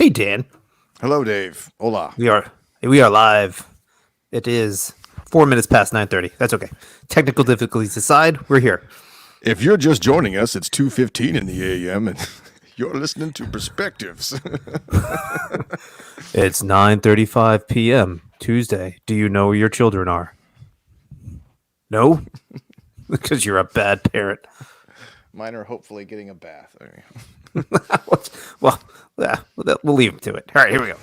Hey Dan, Hello, Dave. Hola. we are live. It is 4 minutes past 9:30. That's okay. Technical difficulties aside, we're here. If you're just joining us, it's 2:15 in the a.m. and you're listening to Perspectives. It's 9:35 p.m. Tuesday. Do you know where your children are? No, because you're a bad parent. Mine are hopefully getting a bath. Well, yeah, we'll leave them to it. All right, here we go.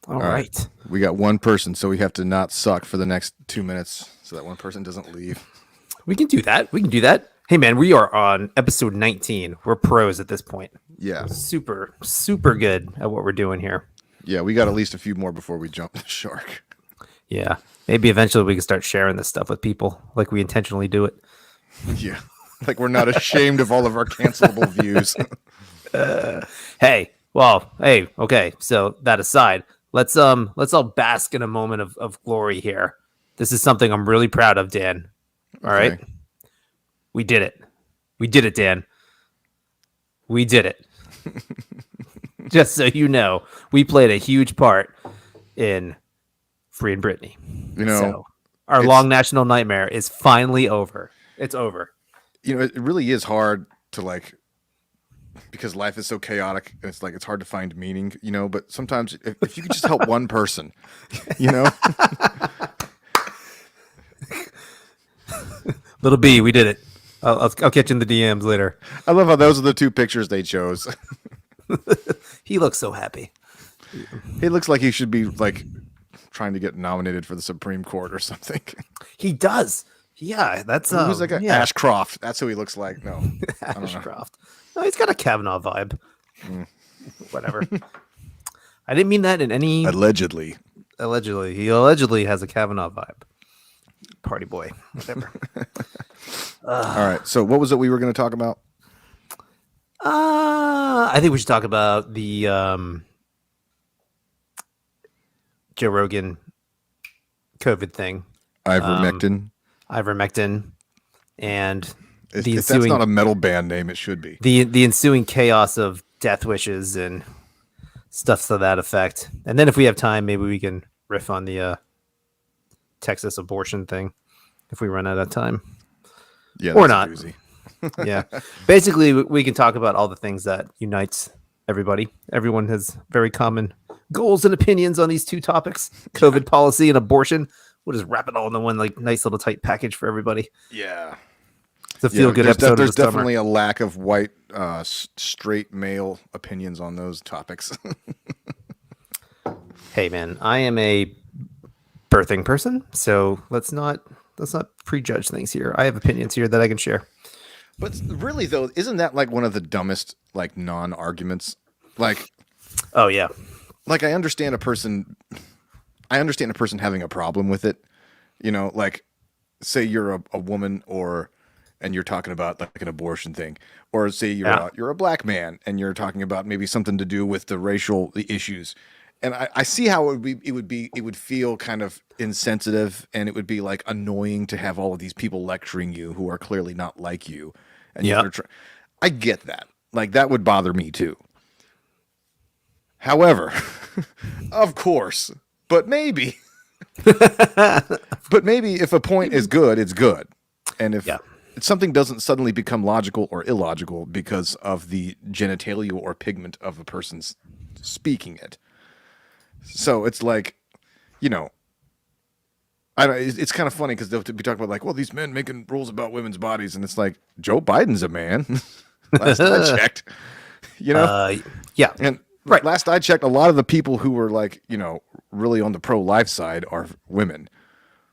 All right. We got one person, so we have to not suck for the next 2 minutes so that one person doesn't leave. We can do that. Hey, man, we are on episode 19. We're pros at this point. Yeah. Super, super good at what we're doing here. Yeah, we got at least a few more before we jump the shark. Yeah. Maybe eventually we can start sharing this stuff with people like we intentionally do it. Yeah. Like we're not ashamed of all of our cancelable views. Hey, okay. So that aside, let's all bask in a moment of glory here. This is something I'm really proud of, Dan. All right. Okay. We did it. We did it, Dan. We did it. Just so you know, we played a huge part in freeing Britney. You know, So our long national nightmare is finally over. It's over. you know, it really is hard to because life is so chaotic and it's hard to find meaning, but sometimes if you could just help one person, you know, Little B, we did it. I'll catch you in the DMs later. I love how those are the two pictures they chose. He looks so happy. He looks like he should be trying to get nominated for the Supreme Court or something. He does. Yeah, that's Who's that guy? yeah. Ashcroft. That's who he looks like. No, I don't know. Ashcroft. No, he's got a Kavanaugh vibe. Whatever. I didn't mean that in any. Allegedly. Allegedly, he allegedly has a Kavanaugh vibe. Party boy. Whatever. All right. So what was it we were going to talk about? I think we should talk about the Joe Rogan COVID thing. Ivermectin, and If the that's ensuing not a metal band name, it should be. the ensuing chaos of death wishes and stuff to that effect. And then if we have time, maybe we can riff on the Texas abortion thing if we run out of time. Yeah, Or that's a not. doozy. Yeah. Basically, we can talk about all the things that unites everybody. Everyone has very common goals and opinions on these two topics, COVID policy and abortion. We'll just wrap it all in the one nice little tight package for everybody. Yeah. It's a feel-good episode There's of the summer. definitely a lack of white, straight male opinions on those topics. Hey, man, I am a birthing person, so let's not prejudge things here. I have opinions here that I can share. But really, though, isn't that one of the dumbest non-arguments? Oh yeah, I understand a person having a problem with it. Say you're a woman and you're talking about an abortion thing, or say you're a black man and you're talking about maybe something to do with the issues. And I see how it would feel kind of insensitive, and it would be annoying to have all of these people lecturing you who are clearly not like you. And I get that. That would bother me too. However, of course, but maybe if a point is good, it's good. And if something doesn't suddenly become logical or illogical because of the genitalia or pigment of a person's speaking it. So it's it's kind of funny because they'll be talking about these men making rules about women's bodies, and it's Joe Biden's a man. Last I checked, yeah, and right. Last I checked, a lot of the people who were really on the pro-life side are women.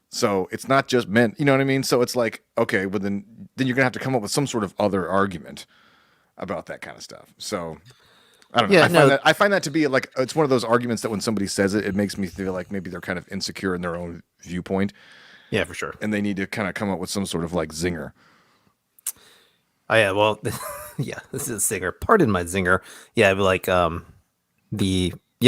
So it's not just men, you know what I mean? So it's okay, well then you're gonna have to come up with some sort of other argument about that kind of stuff. So I don't know. Yeah, I find that to be like it's one of those arguments that when somebody says it, it makes me feel like maybe they're kind of insecure in their own viewpoint, yeah, for sure. and they need to kind of come up with some sort of like zinger. Oh yeah, well, yeah, this is a zinger. Pardon my zinger. Yeah, but like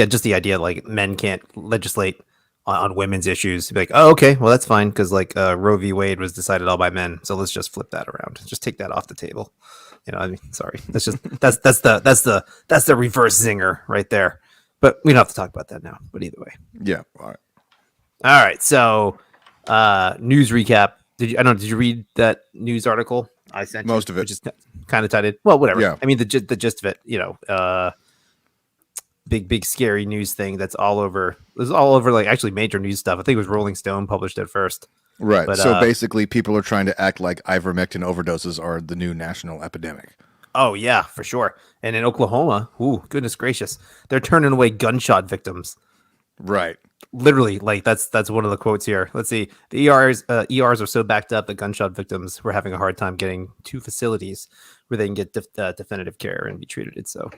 just the idea like men can't legislate on women's issues. Be like, oh, okay, well that's fine because like Roe v. Wade was decided all by men, so let's just flip that around. Just take that off the table. You know, I mean, sorry, that's just that's the reverse zinger right there. But we don't have to talk about that now. But either way, Yeah. All right. all right. So, news recap. Did you read that news article I sent? Most of it. Which is kind of tied in. Well, whatever. Yeah. I mean, the gist of it. You know, big scary news thing that's all over. It was all over like actually major news stuff. I think it was Rolling Stone published it first. Right. But, So basically, people are trying to act like ivermectin overdoses are the new national epidemic. Oh yeah, for sure. And in Oklahoma, ooh, goodness gracious, they're turning away gunshot victims. Right. Literally, like that's one of the quotes here. Let's see. The ERs are so backed up that gunshot victims were having a hard time getting to facilities where they can get definitive care and be treated. So,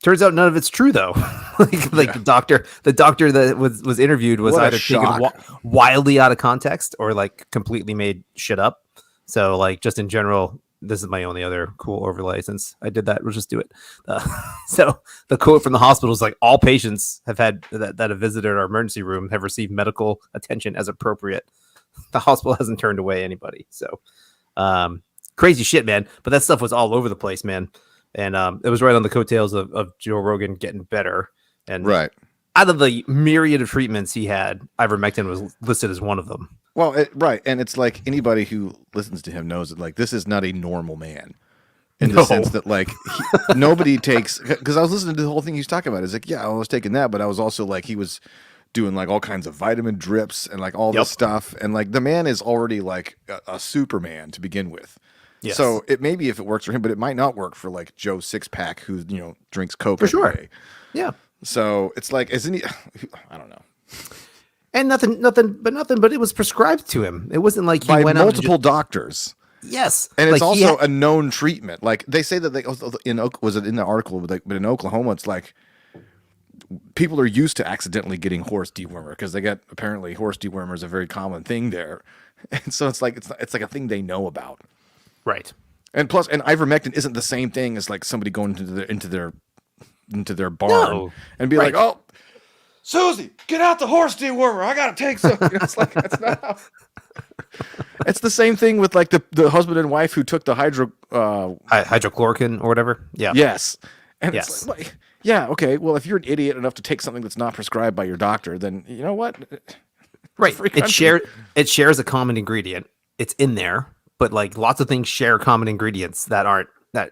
turns out none of it's true though. like the doctor that was interviewed was What a either taken shock. wildly out of context or like completely made shit up. So like just in general, this is my only other cool overlay since I did that. We'll just do it. So the quote from the hospital is like, all patients have had that have visited our emergency room have received medical attention as appropriate. The hospital hasn't turned away anybody. So crazy shit, man. But that stuff was all over the place, man. And it was right on the coattails of Joe Rogan getting better. And Right. out of the myriad of treatments he had, ivermectin was listed as one of them. Well, right. And it's like anybody who listens to him knows that like this is not a normal man in the sense that like nobody takes, because I was listening to the whole thing he's talking about. It's like, yeah, I was taking that, but I was also like, he was doing like all kinds of vitamin drips and like all this stuff. And like the man is already like a Superman to begin with. Yes. So it maybe if it works for him, but it might not work for like Joe Sixpack who, you know, drinks Coke For every sure. day. Yeah. So it's like, isn't he? I don't know. And nothing, but it was prescribed to him. It wasn't like he By went out and multiple doctors. yes. And it's like he also had- a known treatment. Like they say that was it in the article? But in Oklahoma, it's like people are used to accidentally getting horse dewormer because they get apparently horse dewormer is a very common thing there, and so it's like a thing they know about. right. And plus, and ivermectin isn't the same thing as like somebody going into their barn No. and be Right. like, oh, Susie, get out the horse dewormer. I gotta take some. You know, it's like that's not how. It's the same thing with like the husband and wife who took the Hydrochloroquine or whatever. Yeah. yes, and Yes. it's like, yeah, okay. Well, if you're an idiot enough to take something that's not prescribed by your doctor, then you know what? Right. free country. It shares a common ingredient. It's in there, but like lots of things share common ingredients that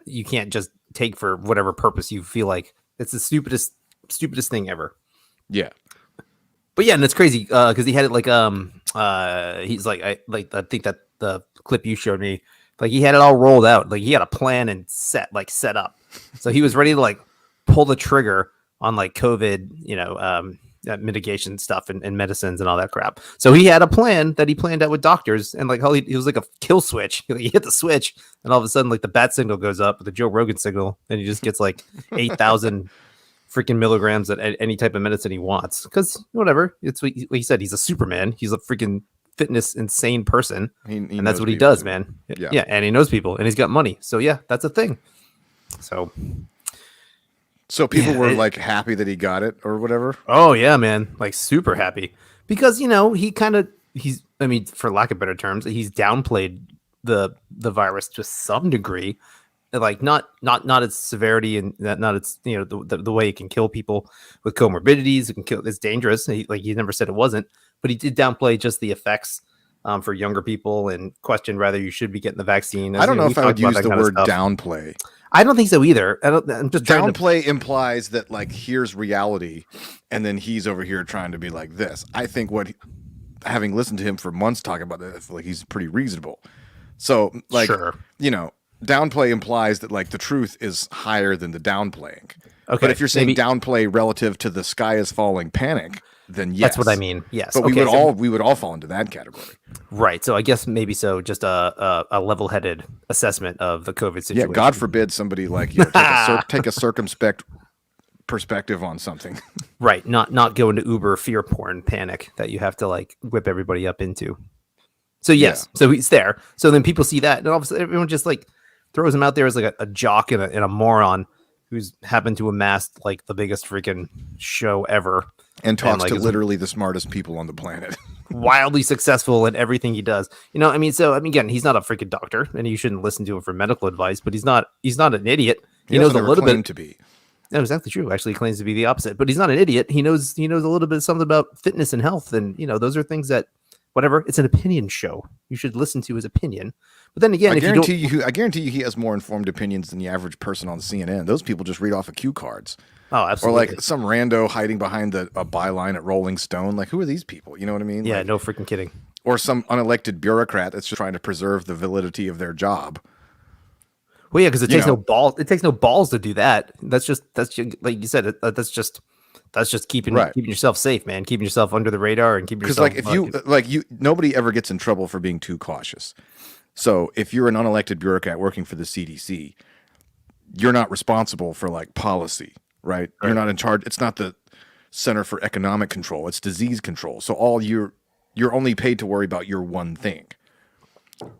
you can't just take for whatever purpose you feel like. It's the stupidest thing ever. Yeah, But yeah, and it's crazy because he had it like he's like I think that the clip you showed me, like he had it all rolled out, like he had a plan and set up, so he was ready to like pull the trigger on like COVID, mitigation stuff and medicines and all that crap. So he had a plan that he planned out with doctors, and like he was like a kill switch. He hit the switch, and all of a sudden like the bat signal goes up with the Joe Rogan signal, and he just gets like 8,000 freaking milligrams at any type of medicine he wants, because whatever, it's what he said, he's a Superman, he's a freaking fitness insane person, he and knows that's what he people. does, man. Yeah. And he knows people and he's got money, so yeah, that's a thing. So people Yeah, were like happy that he got it or whatever. oh yeah, man, like super happy because he's I mean, for lack of better terms, he's downplayed the virus to some degree, like not its severity and not its the way it can kill people with comorbidities. It can kill. It's dangerous. He never said it wasn't, but he did downplay just the effects for younger people and question whether you should be getting the vaccine. I don't know we if I would talked about use that the kind of word stuff. downplay. I don't think so either. I'm just trying to. Downplay implies that like here's reality, and then he's over here trying to be like this. I think having listened to him for months talking about that, I feel like he's pretty reasonable. So like Sure. downplay implies that like the truth is higher than the downplaying. Okay, But if you're saying maybe- downplay relative to the sky is falling panic, then yes. That's what I mean. Yes. But Okay, so- we would all fall into that category. right. So I guess We would all fall into that category. right. So I guess maybe so. Just a level-headed assessment of the COVID Yeah, situation. God forbid somebody like take a circumspect perspective on something. Right. Not go into Uber fear porn panic that you have to like whip everybody up into. So yes. Yeah. So he's there. So then people see that, and obviously everyone just like throws him out there as like a jock and a moron who's happened to amass like the biggest freaking show ever. And talks like, to is- literally the smartest people on the planet. Wildly successful in everything he does. You know, I mean, so I mean, again, he's not a freaking doctor, and you shouldn't listen to him for medical advice. But he's not an idiot. He knows doesn't a ever little claim bit. to be. That's exactly true. Actually, he claims to be the opposite, but he's not an idiot. He knows a little bit something about fitness and health, and you know, those are things that, whatever. It's an opinion show. You should listen to his opinion. But then again, I if you guarantee don't, you, I guarantee you, he has more informed opinions than the average person on CNN. Those people just read off of cue cards, oh, or absolutely, like some rando hiding behind a byline at Rolling Stone. Like, who are these people? You know what I mean? yeah, Like, no freaking kidding. or some unelected bureaucrat that's just trying to preserve the validity of their job. Well, yeah, because it You takes no know. balls. It takes no balls to do that. That's just like you said. That's just keeping Right. keeping yourself safe, man. Keeping yourself under the radar and keeping Because yourself. like if you nobody ever gets in trouble for being too cautious. So if you're an unelected bureaucrat working for the CDC, you're not responsible for like policy, right? You're not in charge. It's not the Center for Economic Control. It's disease control. So all you're only paid to worry about your one thing,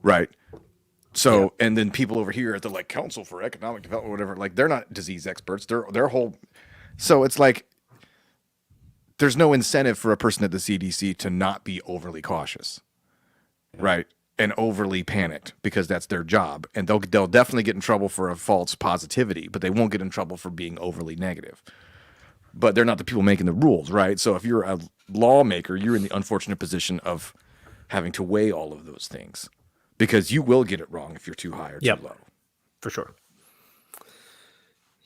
right? So and then people over here at the like Council for Economic Development, or whatever, like they're not disease experts. They're whole. So it's like there's no incentive for a person at the CDC to not be overly cautious, right? And overly panicked, because that's their job, and they'll definitely get in trouble for a false positivity, but they won't get in trouble for being overly negative. But they're not the people making the rules, right? So if you're a lawmaker, you're in the unfortunate position of having to weigh all of those things, because you will get it wrong if you're too high or Yep. too low. for sure.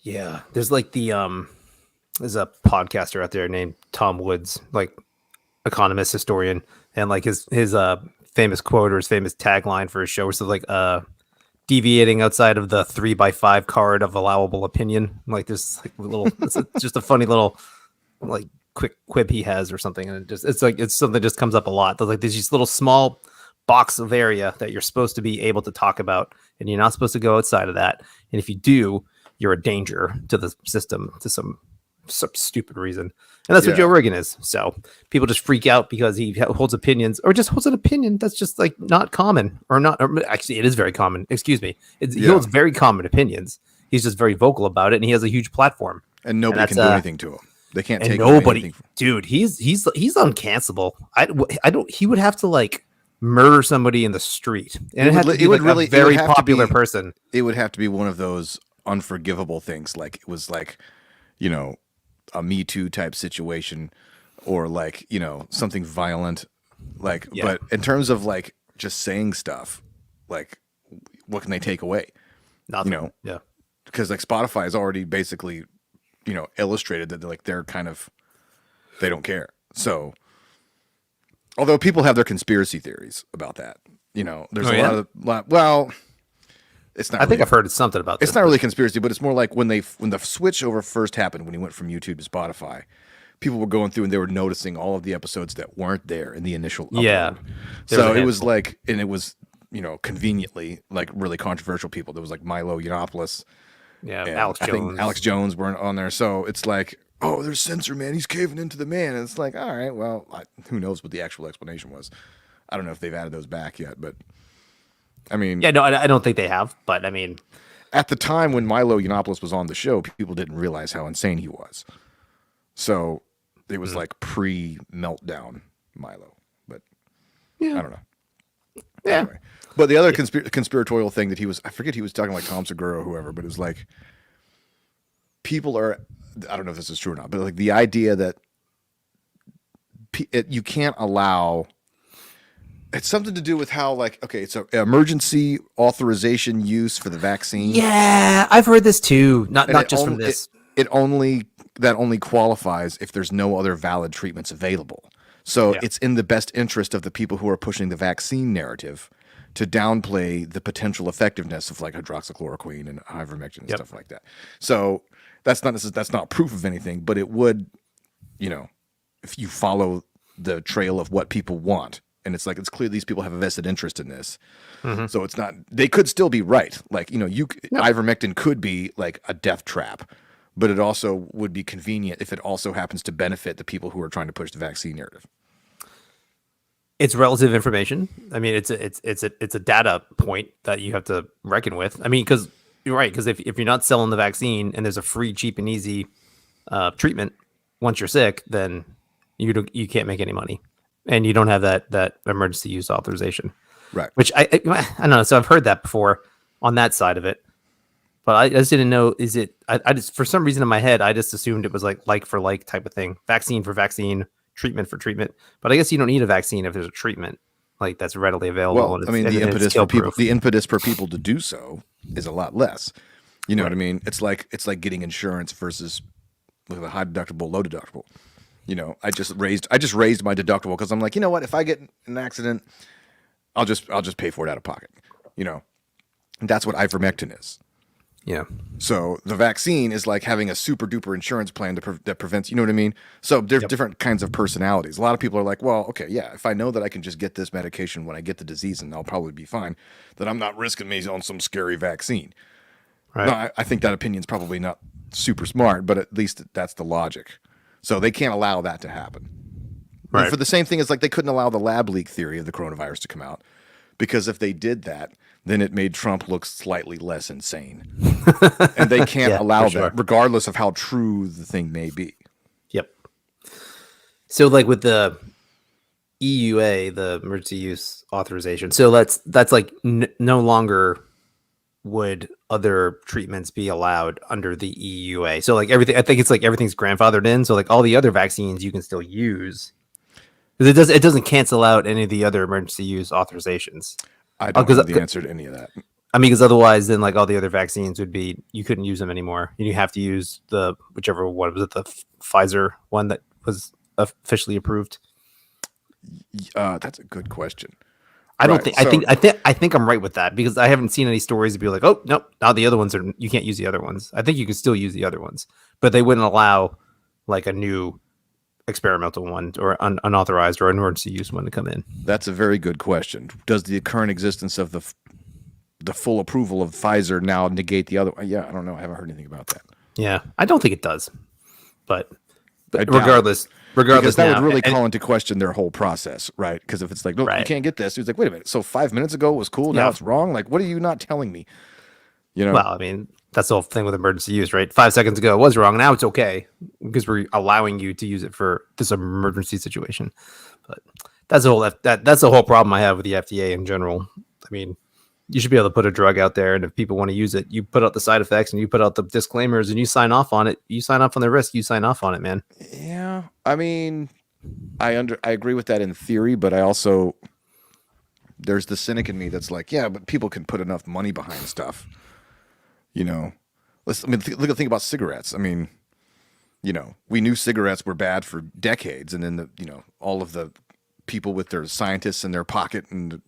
Yeah, there's like there's a podcaster out there named Tom Woods, like economist, historian, and like his famous quote or his famous tagline for his show was like deviating outside of the 3x5 card of allowable opinion. Like this like little just a funny little like quick quip he has or something, and it's something that just comes up a lot. There's like there's these little small box of area that you're supposed to be able to talk about, and you're not supposed to go outside of that. And if you do, you're a danger to the system to some stupid reason. And that's what Yeah. Joe Rogan is. So people just freak out because he holds opinions, or just holds an opinion that's just like not common, or not. Or actually, it is very common. Excuse me. He Yeah. holds very common opinions. He's just very vocal about it, and he has a huge platform. And nobody And can that's, do anything to him. They can't And take away nobody, anything from- dude, he's uncancelable. I don't. He would have to like murder somebody in the street, and it, would had li- to be it would like really- a it very would have to popular be- person. It would have to be one of those unforgivable things, like it was like, you know, a Me Too type situation, or like, you know, something violent. Like, Yeah. but in terms of like just saying stuff, like, what can they take away? Nothing. You know, Yeah. because like Spotify has already basically, you know, illustrated that they're kind of, they don't care. So, although people have their conspiracy theories about that, you know, there's Oh, a yeah? lot. Well, it's not. I think really- I've heard something about this. it's not really a conspiracy, but it's more like when the switch over first happened, when he went from YouTube to Spotify, people were going through and they were noticing all of the episodes that weren't there in the initial upload. Yeah. There was So a it was handful. like, and it was, you know, conveniently like really controversial people. There was like Milo Yiannopoulos, Yeah. and Alex I Jones. think Alex Jones weren't on there. So it's like, oh, there's censor, man. He's caving into the man. And it's like, all right, well, who knows what the actual explanation was. I don't know if they've added those back yet, but I mean, Yeah. No, I don't think they have. But I mean, at the time when Milo Yiannopoulos was on the show, people didn't realize how insane he was. So it was like pre-meltdown Milo. But Yeah. I don't know. yeah. Anyway. But the other conspiratorial thing that I forget, he was talking like Tom Segura or whoever, but it was like, people are, I don't know if this is true or not, but like the idea that you can't allow, it's something to do with how like, okay, it's an emergency authorization use for the vaccine. Yeah, I've heard this too. Not And just from this. It only qualifies if there's no other valid treatments available. So Yeah. it's in the best interest of the people who are pushing the vaccine narrative to downplay the potential effectiveness of like hydroxychloroquine and ivermectin and Yep. stuff like that. So that's not proof of anything, but it would, you know, if you follow the trail of what people want, and it's like it's clear these people have a vested interest in this. So it's not. They could still be right. Like ivermectin could be like a death trap, but it also would be convenient if it also happens to benefit the people who are trying to push the vaccine narrative. It's relative information. I mean, it's a data point that you have to reckon with. I mean, because you're right. Because if you're not selling the vaccine and there's a free, cheap, and easy treatment once you're sick, then you can't make any money, and you don't have that emergency use authorization. Right. Which I don't know. So I've heard that before on that side of it, but I just didn't know. Is it? I just, for some reason in my head, I just assumed it was like for like type of thing, vaccine for vaccine, treatment for treatment. But I guess you don't need a vaccine if there's a treatment like that's readily available. Well, I mean, the impetus for people to do so is a lot less. You know what I mean? It's like getting insurance versus with a high deductible, low deductible. You know, I just raised my deductible because I'm like, you know what? If I get in an accident, I'll just pay for it out of pocket. You know, and that's what ivermectin is. Yeah. So the vaccine is like having a super duper insurance plan that prevents. You know what I mean? So there's different kinds of personalities. A lot of people are like, well, okay, yeah, if I know that I can just get this medication when I get the disease and I'll probably be fine, then I'm not risking me on some scary vaccine. Right. No, I think that opinion's probably not super smart, but at least that's the logic. So they can't allow that to happen. Right. And for the same thing as like they couldn't allow the lab leak theory of the coronavirus to come out, because if they did that, then it made Trump look slightly less insane. And they can't allow that, regardless of how true the thing may be. Yep. So like with the EUA, the emergency use authorization, so that's like no longer would other treatments be allowed under the EUA. So like everything, I think it's like everything's grandfathered in. So like all the other vaccines you can still use. It doesn't cancel out any of the other emergency use authorizations. I don't know the answer to any of that. I mean, because otherwise, then like all the other vaccines would be, you couldn't use them anymore. You have to use the whichever one was it, the Pfizer one that was officially approved. That's a good question. I don't think. I think I'm right with that because I haven't seen any stories to be like, oh nope, now the other ones are. You can't use the other ones. I think you can still use the other ones, but they wouldn't allow like a new experimental one or unauthorized or emergency use one to come in. That's a very good question. Does the current existence of the full approval of Pfizer now negate the other? Yeah, I don't know. I haven't heard anything about that. Yeah, I don't think it does. But regardless, because that would really call into question their whole process, right? Because if it's like, no, you can't get this, it's like, wait a minute. So 5 minutes ago it was cool, now it's wrong. Like, what are you not telling me? You know? Well, I mean, that's the whole thing with emergency use, right? 5 seconds ago it was wrong. Now it's okay because we're allowing you to use it for this emergency situation. But that's the whole that's the whole problem I have with the FDA in general. I mean, you should be able to put a drug out there, and if people want to use it, you put out the side effects and you put out the disclaimers and you sign off on it. You sign off on the risk. You sign off on it, man. Yeah, I mean, I agree with that in theory, but I also there's the cynic in me that's like, yeah, but people can put enough money behind stuff. You know, think about cigarettes. I mean, you know, we knew cigarettes were bad for decades, and then all of the people with their scientists in their pocket and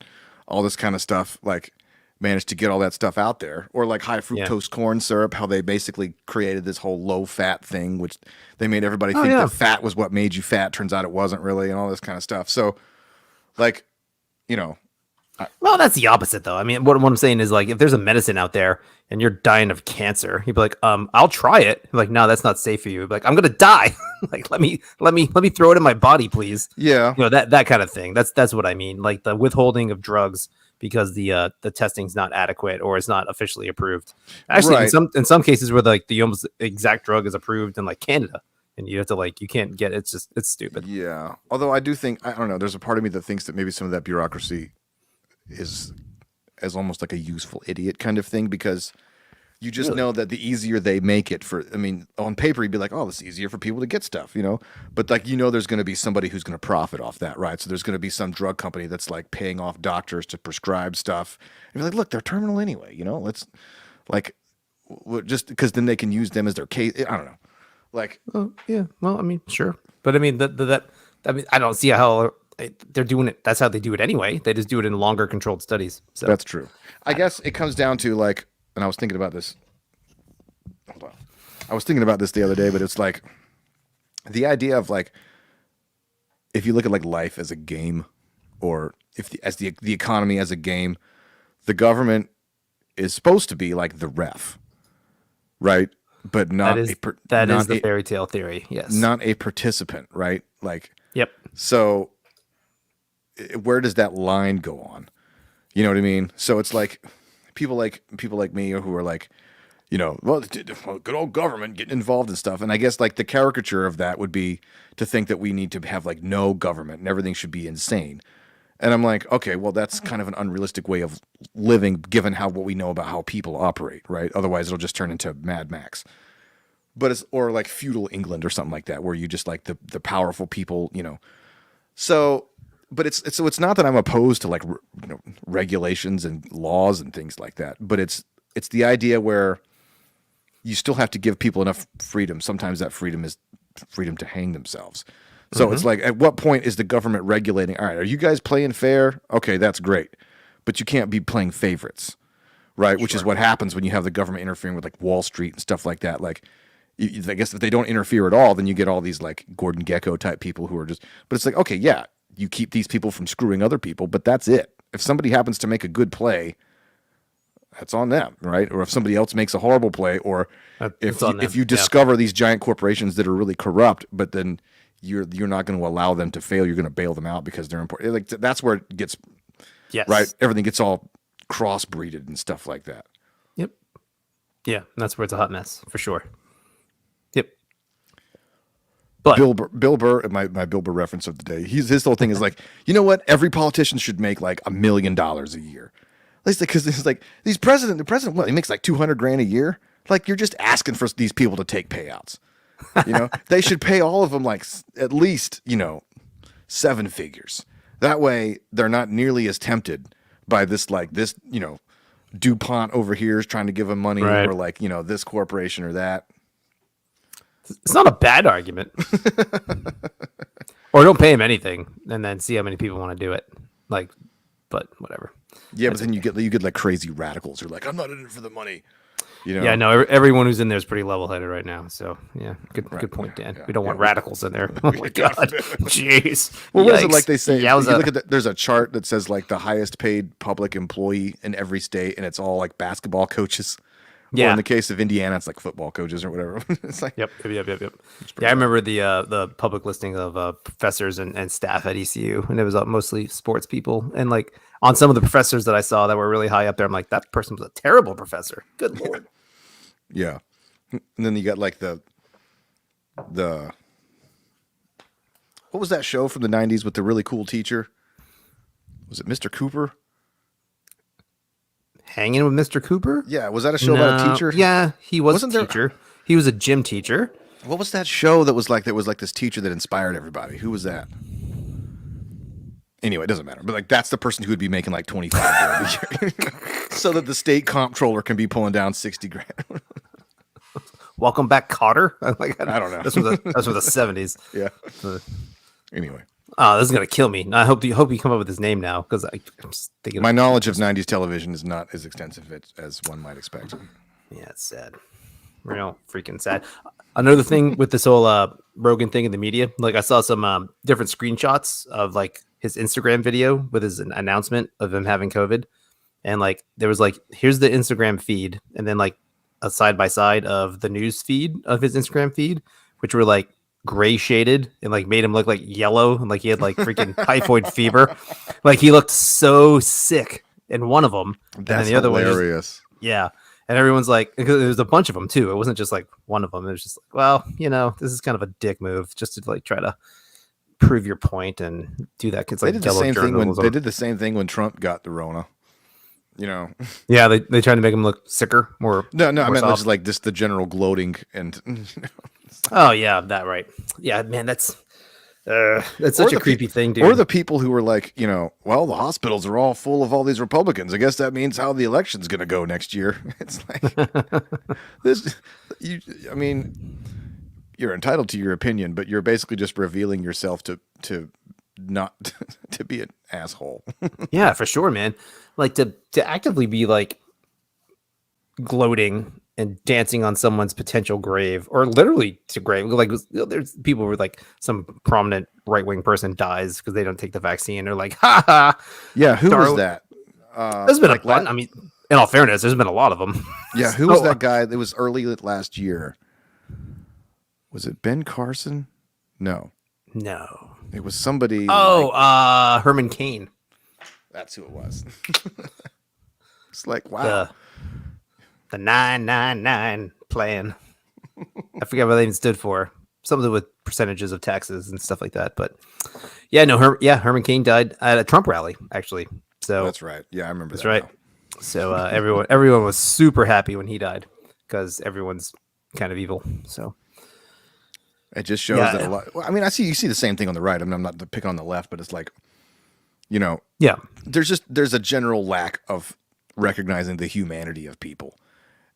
all this kind of stuff, like, managed to get all that stuff out there. Or like high fructose corn syrup, how they basically created this whole low fat thing, which they made everybody think that fat was what made you fat. Turns out it wasn't really, and all this kind of stuff. So, like, you know. Well, that's the opposite, though. I mean, what I'm saying is, like, if there's a medicine out there and you're dying of cancer, you'd be like, I'll try it. You're like, no, that's not safe for you. You'd be like, I'm gonna die. Like, let me throw it in my body, please. Yeah, that kind of thing. That's what I mean. Like the withholding of drugs because the testing's not adequate or it's not officially approved. Actually, in some cases where like the almost exact drug is approved in like Canada. And you have to you can't get it. It's stupid. Yeah. Although I do think, I don't know, there's a part of me that thinks that maybe some of that bureaucracy is as almost like a useful idiot kind of thing, because you just know that the easier they make it on paper, you'd be like, oh, it's easier for people to get stuff, but like, there's going to be somebody who's going to profit off that, right? So there's going to be some drug company that's like paying off doctors to prescribe stuff. And you're like, look, they're terminal anyway, let's like, just because then they can use them as their case. I don't know. Like, oh yeah, well, I mean, sure, but I mean I don't see how they're doing it. That's how they do it anyway. They just do it in longer controlled studies. So that's true. I guess it comes down to like, and I was thinking about this. Hold on. I was thinking about this the other day, but it's like the idea of like if you look at like life as a game, or if the economy as a game, the government is supposed to be like the ref, right? But not that not is the a, fairy tale theory. Yes. not a participant, right? Like, Yep. so where does that line go on? You know what I mean? So it's like people like me who are like, well, good old government getting involved in stuff. And I guess like the caricature of that would be to think that we need to have like no government and everything should be insane. And I'm like, okay, well, that's kind of an unrealistic way of living, given what we know about how people operate, right? Otherwise, it'll just turn into Mad Max. But or like feudal England or something like that, where you just like the powerful people, So, but it's not that I'm opposed to like regulations and laws and things like that. But it's the idea where you still have to give people enough freedom. Sometimes that freedom is freedom to hang themselves. So it's like, at what point is the government regulating? All right, are you guys playing fair? Okay, that's great. But you can't be playing favorites, right? Which is what happens when you have the government interfering with like Wall Street and stuff like that. Like, I guess if they don't interfere at all, then you get all these like Gordon Gekko type people who are just, but it's like, okay, yeah, you keep these people from screwing other people, but that's it. If somebody happens to make a good play, that's on them, right? Or if somebody else makes a horrible play, or if you discover these giant corporations that are really corrupt, but then you're not going to allow them to fail. You're going to bail them out because they're important. Like, that's where it gets right. Everything gets all crossbreeded and stuff like that. Yep. Yeah, that's where it's a hot mess for sure. Yep. But Bill Burr, my Bill Burr reference of the day, his whole thing is like, you know what? Every politician should make like $1 million a year. Because it's like the president, what, he makes like $200,000 a year. Like, you're just asking for these people to take payouts. They should pay all of them like at least 7 figures. That way, they're not nearly as tempted by this DuPont over here is trying to give them money, right, or like this corporation or that. It's not a bad argument. Or don't pay him anything, and then see how many people want to do it. Like, but whatever. Yeah, but then you get like crazy radicals who are like, I'm not in it for the money. Yeah, no, everyone who's in there is pretty level-headed right now. So, yeah, good point, Dan. We don't want radicals in there. Oh, my God. Jeez. Well, what is it like they say? You look at there's a chart that says, like, the highest paid public employee in every state, and it's all, like, basketball coaches. Yeah. Or in the case of Indiana, it's, like, football coaches or whatever. It's like, Yep. Yeah, I remember the public listing of professors and staff at ECU, and it was mostly sports people. And, like, on some of the professors that I saw that were really high up there, I'm like, that person was a terrible professor. Good Lord. Yeah. And then you got like the what was that show from the 90s with the really cool teacher? Was it Mr. Cooper? Hanging with Mr. Cooper? Yeah, was that a show about a teacher? Yeah, he was a teacher. He was a gym teacher. What was that show that was like this teacher that inspired everybody? Who was that? Anyway, it doesn't matter. But like, that's the person who would be making like $25,000 a year, so that the state comptroller can be pulling down $60,000. Welcome back, Cotter. I don't know. That's from the 70s. Yeah. Anyway. Oh, this is gonna kill me. I hope you come up with his name now, because I'm just thinking. My knowledge of 90s television is not as extensive as one might expect. Yeah, it's sad. Real freaking sad. Another thing with this whole Rogan thing in the media, like I saw some different screenshots of like his Instagram video with his announcement of him having COVID, and like there was like, here's the Instagram feed, and then like a side by side of the news feed of his Instagram feed, which were like gray shaded and like made him look like yellow, and like he had like freaking typhoid fever. Like he looked so sick in one of them. That's and then the other hilarious. Yeah. And everyone's like, there's a bunch of them too. It wasn't just like one of them. It was just like, well, this is kind of a dick move just to like try to prove your point and do that. Cause they did the same thing when Trump got the Rona. Yeah, they tried to make him look sicker, more. No, I meant just like the general gloating and. Oh yeah, that right. Yeah, man, that's such a creepy thing, dude. Or the people who were like, well, the hospitals are all full of all these Republicans. I guess that means how the election's going to go next year. It's like you're entitled to your opinion, but you're basically just revealing yourself to not to be an asshole. Yeah, for sure, man. Like to actively be like gloating and dancing on someone's potential grave, or literally to grave. Like there's people who like some prominent right wing person dies because they don't take the vaccine. They're like, ha ha. Yeah, who was Darwin- that? There's been like a bunch. I mean, in all fairness, there's been a lot of them. yeah, who was that guy that was early last year? Was it Ben Carson? No, No. it was somebody. Oh, Herman Cain. That's who it was. It's like, wow. The 999 plan. I forget what they even stood for. Something with percentages of taxes and stuff like that. But yeah, no, Herman Cain died at a Trump rally, actually. So That's right. Yeah, I remember that's that. right. now. So everyone was super happy when he died because everyone's kind of evil. So It just shows Yeah. that a lot. Well, I mean, you see the same thing on the right. I mean, I'm not to pick on the left, but it's like, you know, yeah, there's a general lack of recognizing the humanity of people.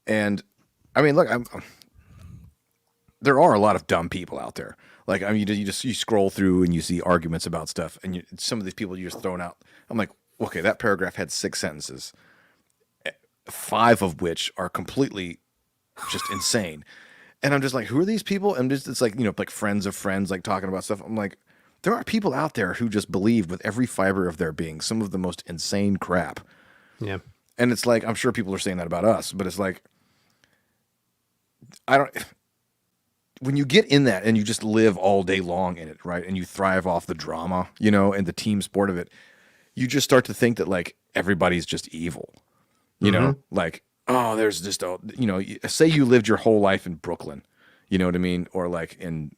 And I mean, look, there are a lot of dumb people out there. Like, I mean, you scroll through and you see arguments about stuff, and some of these people you just thrown out. I'm like, okay, that paragraph had 6 sentences, 5 of which are completely just insane. And I'm just like, who are these people? And it's like, like friends of friends, like talking about stuff. I'm like, there are people out there who just believe with every fiber of their being some of the most insane crap. yeah, And it's like, I'm sure people are saying that about us, but it's like, when you get in that and you just live all day long in it, right? And you thrive off the drama, and the team sport of it, you just start to think that like everybody's just evil, like, oh, there's just, say you lived your whole life in Brooklyn, you know what I mean? Or like in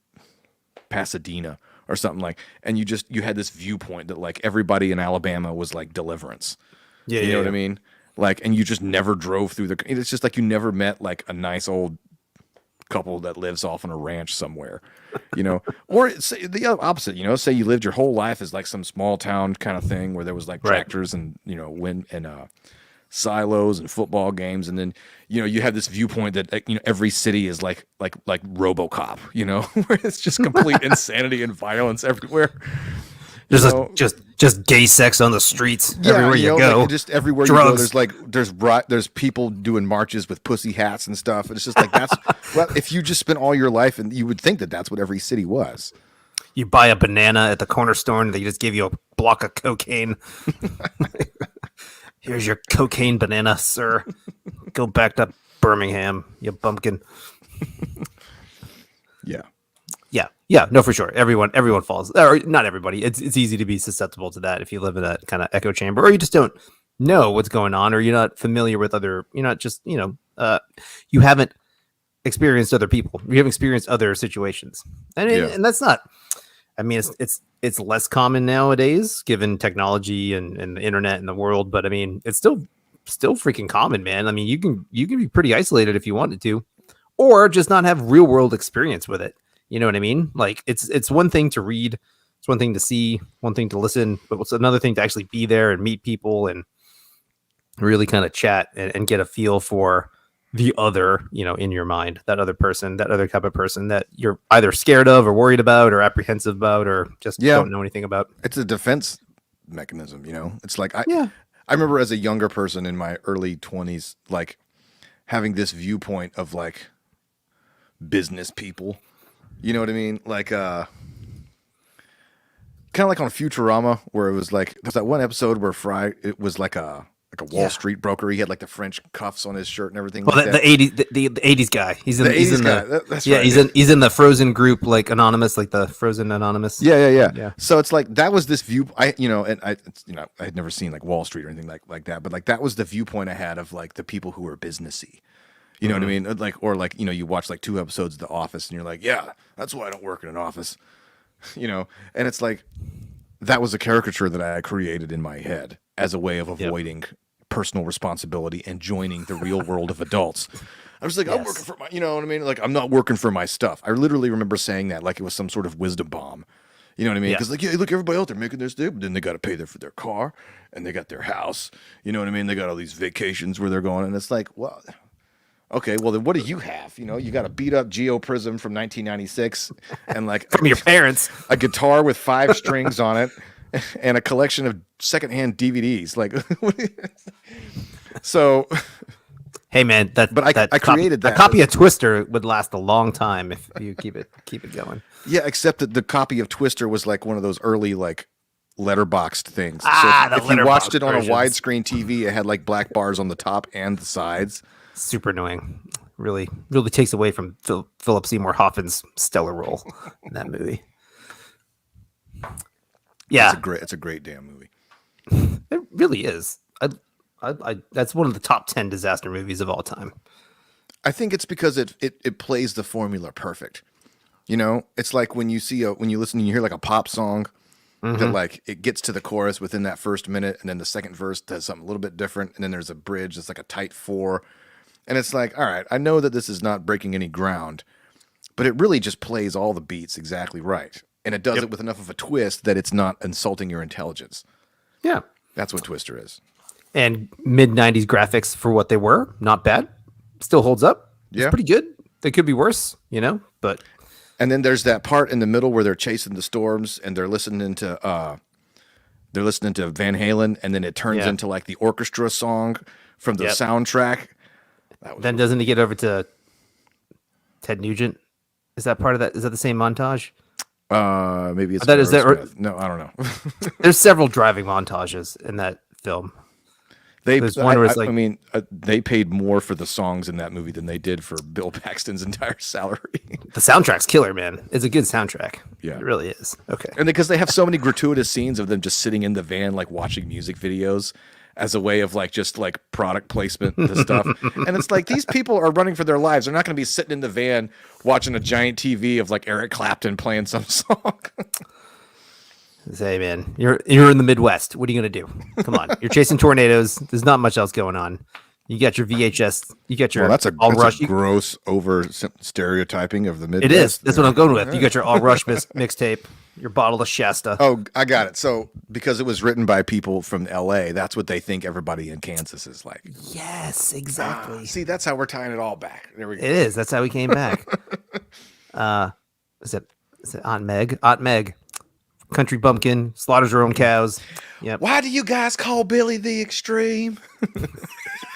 Pasadena or something like, and you had this viewpoint that like everybody in Alabama was like Deliverance. yeah. You know what I mean? Like, and you just never drove through it's just like you never met like a nice old couple that lives off on a ranch somewhere, or say the opposite, say you lived your whole life as like some small town kind of thing where there was like tractors and, wind and, silos and football games. And then, you have this viewpoint that, every city is like RoboCop, where it's just complete insanity and violence everywhere. Just gay sex on the streets everywhere you go. Like just everywhere Drugs. you go, there's people doing marches with pussy hats and stuff. And it's just like, that's, well, if you just spent all your life, and you would think that that's what every city was. You buy a banana at the corner store and they just give you a block of cocaine. Here's your cocaine banana, sir. Go back to Birmingham, you bumpkin. Yeah. Yeah, no, for sure. Everyone falls, or not everybody. It's easy to be susceptible to that if you live in that kind of echo chamber, or you just don't know what's going on, or you're not familiar with other. You're not just you haven't experienced other people. You haven't experienced other situations, and that's not. I mean, it's less common nowadays given technology and the internet and the world, but I mean, it's still freaking common, man. I mean, you can be pretty isolated if you wanted to, or just not have real world experience with it. You know what I mean? Like it's one thing to read, it's one thing to see, one thing to listen, but it's another thing to actually be there and meet people and really kind of chat and get a feel for the other, in your mind, that other person, that other type of person that you're either scared of or worried about or apprehensive about or just don't know anything about. It's a defense mechanism, It's like I remember as a younger person in my early 20s, like having this viewpoint of like business people. You know what I mean? Like, kind of like on Futurama, where it was like, there's that one episode where Fry, it was like a Wall Street broker. He had like the French cuffs on his shirt and everything. Well, like the that. 80s, the 80s guy. He's in the That's yeah. right. He's in the Frozen group, like Anonymous, like the Frozen Anonymous. Yeah. So it's like that was this view. I had never seen like Wall Street or anything like that, but like that was the viewpoint I had of like the people who were businessy. You know what I mean? Like, or like, you watch like 2 episodes of The Office and you're like, yeah, that's why I don't work in an office, and it's like, that was a caricature that I created in my head as a way of avoiding personal responsibility and joining the real world of adults. I was like, I'm working for my, you know what I mean? Like, I'm not working for my stuff. I literally remember saying that like it was some sort of wisdom bomb. You know what I mean? Because like, yeah, look, everybody out there making their stuff, but then they got to pay for their car and they got their house. You know what I mean? They got all these vacations where they're going. And it's like, well, okay, well then what do you have? You got a beat up Geo Prism from 1996 and like From your parents. a guitar with 5 strings on it and a collection of secondhand DVDs. Like, so Hey man, But I created that. A copy of Twister would last a long time if you keep it going. Yeah, except that the copy of Twister was like one of those early like letterboxed things. Ah, so the if you watched letterboxed it on a versions. widescreen TV, it had like black bars on the top and the sides. Super annoying. Really takes away from Philip Seymour Hoffman's stellar role in that movie. Yeah, It's a great damn movie. it really is. I that's one of the top 10 disaster movies of all time. I think it's because it plays the formula perfect. You know, it's like when you listen and you hear like a pop song that like it gets to the chorus within that first minute, and then the second verse does something a little bit different, and then there's a bridge that's like a tight 4, and it's like, all right, I know that this is not breaking any ground, but it really just plays all the beats exactly right, and it does it with enough of a twist that it's not insulting your intelligence. Yeah, That's what Twister is. and mid 90s graphics for what they were, not bad. Still holds up. Yeah. It's pretty good. They could be worse, but And then there's that part in the middle where they're chasing the storms and they're listening to Van Halen, and then it turns into like the orchestra song from the soundtrack. Then doesn't he get over to Ted Nugent? Is that part of that? Is that the same montage? Maybe it's Is that Aerosmith. No, I don't know. There's several driving montages in that film. There's one where it's like, I mean, they paid more for the songs in that movie than they did for Bill Paxton's entire salary. the soundtrack's killer, man. It's a good soundtrack. Yeah. It really is. Okay. And because they have so many gratuitous scenes of them just sitting in the van, like watching music videos as a way of like just like product placement and stuff. And it's like, these people are running for their lives. They're not going to be sitting in the van watching a giant TV of like Eric Clapton playing some song. Say, man, you're in the Midwest. What are you gonna do? Come on, you're chasing tornadoes. There's not much else going on. You got your VHS. You got your That's All a Rush. gross over stereotyping of the Midwest. It is. That's what I'm going with. You got your All Rush mixtape. Your bottle of Shasta. Oh, I got it. So because it was written by people from LA, that's what they think everybody in Kansas is like. Yes, exactly. See, that's how we're tying it all back. There we go. It is. That's how we came back. Is it Aunt Meg? Aunt Meg. Country bumpkin, slaughters her own cows. Yep. Why do you guys call Billy the Extreme?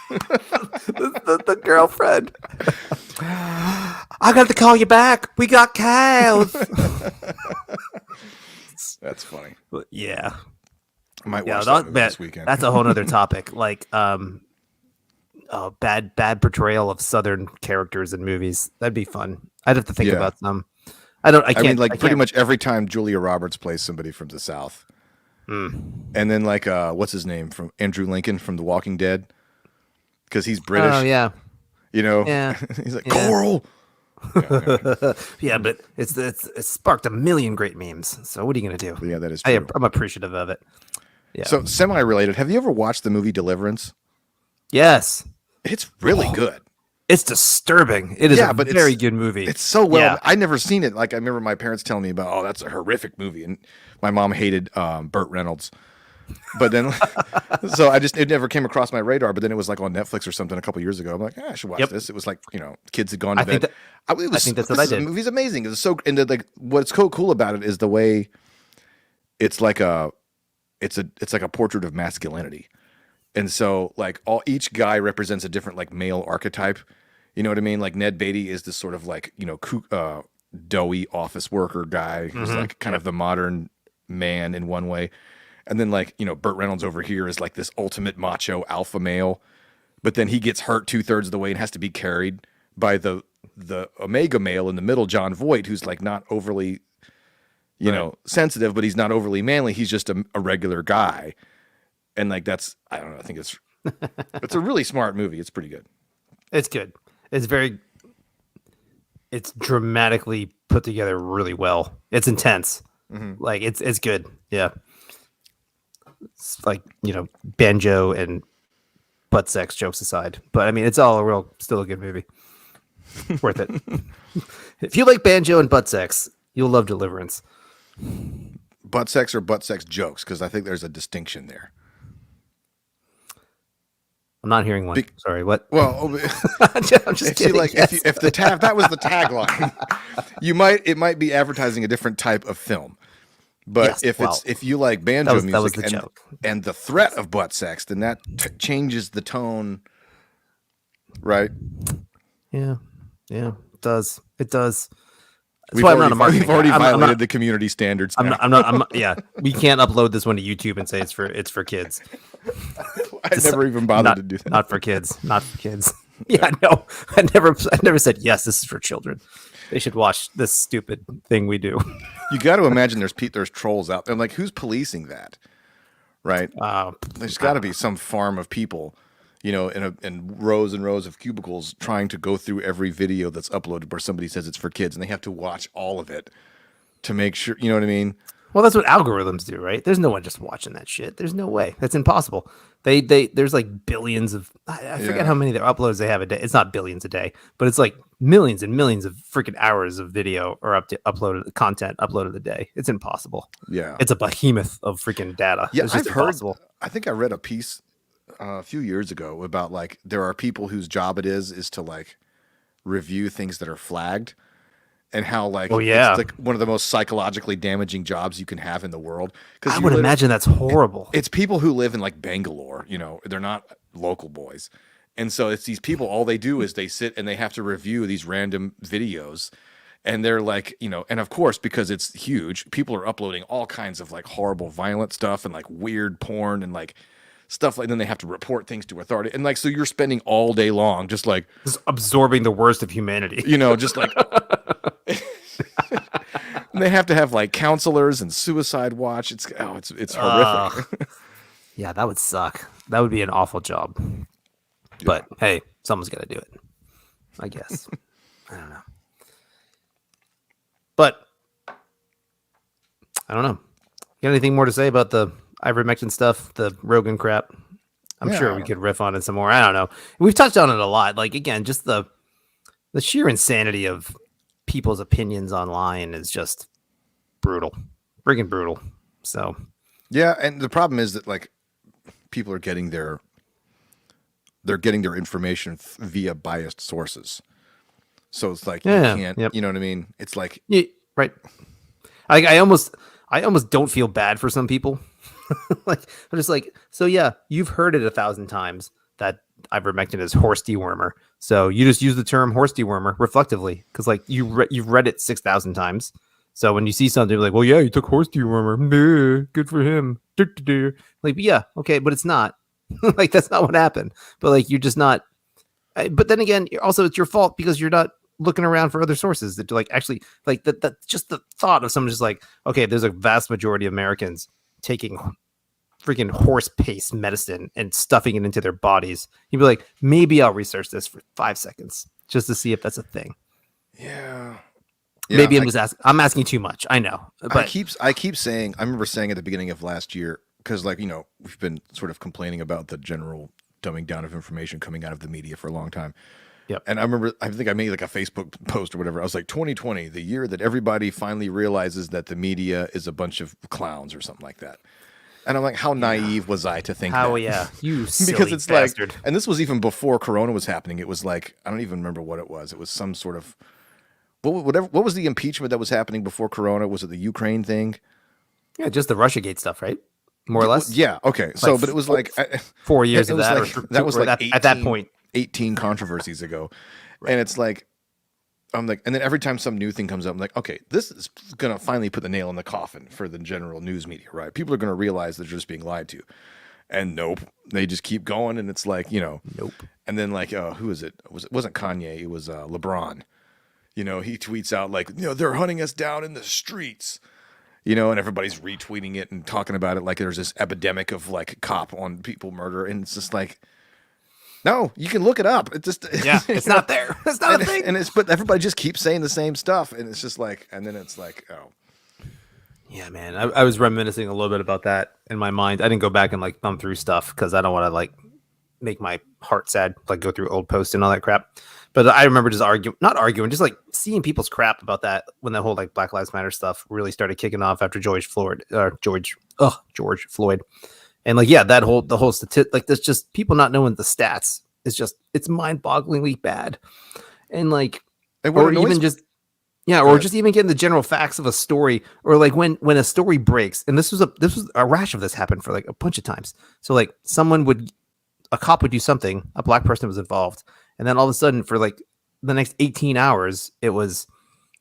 the girlfriend. I got to call you back. We got cows. That's funny. Yeah. I might watch that movie this weekend. That's a whole other topic. Like, bad portrayal of Southern characters in movies. That'd be fun. I'd have to think about some. I can't. Pretty much every time Julia Roberts plays somebody from the South. And then like, what's his name from Andrew Lincoln from The Walking Dead? Because he's British. Oh yeah. You know, he's like Coral. Yeah, but it's sparked a million great memes. So what are you gonna do? Yeah, that is true. I'm appreciative of it. Yeah. So semi-related. Have you ever watched the movie Deliverance? Yes. It's really good. It's disturbing. It is a very good movie. It's so well. Yeah. I never seen it. Like I remember my parents telling me about, oh, that's a horrific movie, and my mom hated Burt Reynolds. But then, so it never came across my radar. But then it was like on Netflix or something a couple years ago. I'm like, I should watch this. It was like, kids had gone to bed. I think that's what I did. The movie's amazing. It's so, and like what's so cool about it is the way it's like it's like a portrait of masculinity. And so like each guy represents a different like male archetype. You know what I mean? Like Ned Beatty is this sort of like, doughy office worker guy who's like kind of the modern man in one way. And then like, Burt Reynolds over here is like this ultimate macho alpha male, but then he gets hurt 2/3 of the way and has to be carried by the omega male in the middle, John Voight, who's like not overly, sensitive, but he's not overly manly. He's just a regular guy. And like, I don't know. I think it's a really smart movie. It's pretty good. It's good. It's dramatically put together really well. It's intense. Like it's good. Yeah. It's like, banjo and butt sex jokes aside, but I mean, it's all still a good movie. Worth it. If you like banjo and butt sex, you'll love Deliverance. Butt sex or butt sex jokes? Because I think there's a distinction there. I'm not hearing one. Sorry, what? Well, I'm just kidding. If that was the tagline, it might be advertising a different type of film. But if you like banjo music and the threat of butt sex, then that changes the tone right? Yeah, it does. It does. That's We've why I'm not a marketing we've already guy. violated the community standards. I'm now. not. I'm not. Yeah, we can't upload this one to YouTube and say it's for kids. I never even bothered not, to do that. Not for kids. Not for kids. Yeah, no. I never said yes. This is for children. They should watch this stupid thing we do. You got to imagine there's trolls out there. Like, who's policing that? Right? There's got to be some farm of people, in rows and rows of cubicles trying to go through every video that's uploaded where somebody says it's for kids, and they have to watch all of it to make sure. You know what I mean? Well, that's what algorithms do, right? There's no one just watching that shit. There's no way. That's impossible. There's like billions of I forget how many their uploads they have a day. It's not billions a day, but it's like millions and millions of freaking hours of video or uploaded content uploaded a day. It's impossible. Yeah, it's a behemoth of freaking data. Yeah, it's just impossible. I think I read a piece a few years ago about like there are people whose job it is to like review things that are flagged. And how it's like one of the most psychologically damaging jobs you can have in the world. Because I would imagine that's horrible. It's people who live in like Bangalore, they're not local boys. And so it's these people, all they do is they sit and they have to review these random videos. And they're like, and of course, because it's huge, people are uploading all kinds of like horrible, violent stuff and like weird porn and like stuff like. Then they have to report things to authority, and like so you're spending all day long just absorbing the worst of humanity. Just like. They have to have like counselors and suicide watch. It's horrific. Yeah, that would suck. That would be an awful job. Yeah. But hey, someone's got to do it, I guess. I don't know. But I don't know. You got anything more to say about the ivermectin stuff, the Rogan crap? I'm sure we could riff on it some more. I don't know. We've touched on it a lot. Like, again, just the sheer insanity of people's opinions online is just brutal, freaking brutal. So yeah, and the problem is that like people are getting their information via biased sources. So it's like you can't, you know what I mean? It's like right. I almost don't feel bad for some people. Like I'm just like, so yeah, you've heard it 1,000 times that ivermectin is horse dewormer. So you just use the term horse dewormer reflectively because like you've read it 6,000 times. So when you see something like, well, yeah, you took horse dewormer, good for him. Like, yeah, okay, but it's not. Like that's not what happened. But like you're just not. But then again, also it's your fault because you're not looking around for other sources that like actually like that. Just the thought of someone just like, okay, there's a vast majority of Americans taking freaking horse paste medicine and stuffing it into their bodies. You'd be like, maybe I'll research this for 5 seconds just to see if that's a thing. Yeah. Maybe I'm asking too much. I know. But I keep saying, I remember saying at the beginning of last year, because like, we've been sort of complaining about the general dumbing down of information coming out of the media for a long time. Yep. And I remember, I think I made like a Facebook post or whatever. I was like, 2020, the year that everybody finally realizes that the media is a bunch of clowns or something like that. And I'm like, how naive was I to think that? Yeah, you silly because it's bastard. Like, and this was even before Corona was happening. It was like, I don't even remember what it was. It was some sort of, what was the impeachment that was happening before Corona? Was it the Ukraine thing? Yeah, just the Russiagate stuff, right? More or less. Yeah. Okay. So, like, but it was like 4 years of that. Like, that was like 18, at that point, 18 controversies ago, right. And it's like, I'm like, and then every time some new thing comes up, I'm like, okay, this is gonna finally put the nail in the coffin for the general news media, right? People are gonna realize they're just being lied to, and nope, they just keep going, and it's like, nope. And then like, who is it? It wasn't Kanye, it was LeBron. He tweets out like, they're hunting us down in the streets, and everybody's retweeting it and talking about it like there's this epidemic of like cop on people murder, and it's just like. No, you can look it up. It just it's not there. It's not a thing. But everybody just keeps saying the same stuff, and it's just like, and then it's like, oh, yeah, man. I was reminiscing a little bit about that in my mind. I didn't go back and like thumb through stuff because I don't want to like make my heart sad, like go through old posts and all that crap. But I remember just not arguing, just like seeing people's crap about that when that whole like Black Lives Matter stuff really started kicking off after George Floyd. And like, yeah, the whole statistic, like there's just people not knowing the stats. It's mind-bogglingly bad. And like, or even just even getting the general facts of a story, or like when a story breaks, and this was a rash of this happened for like a bunch of times. So like a cop would do something, a black person was involved, and then all of a sudden for like the next 18 hours, it was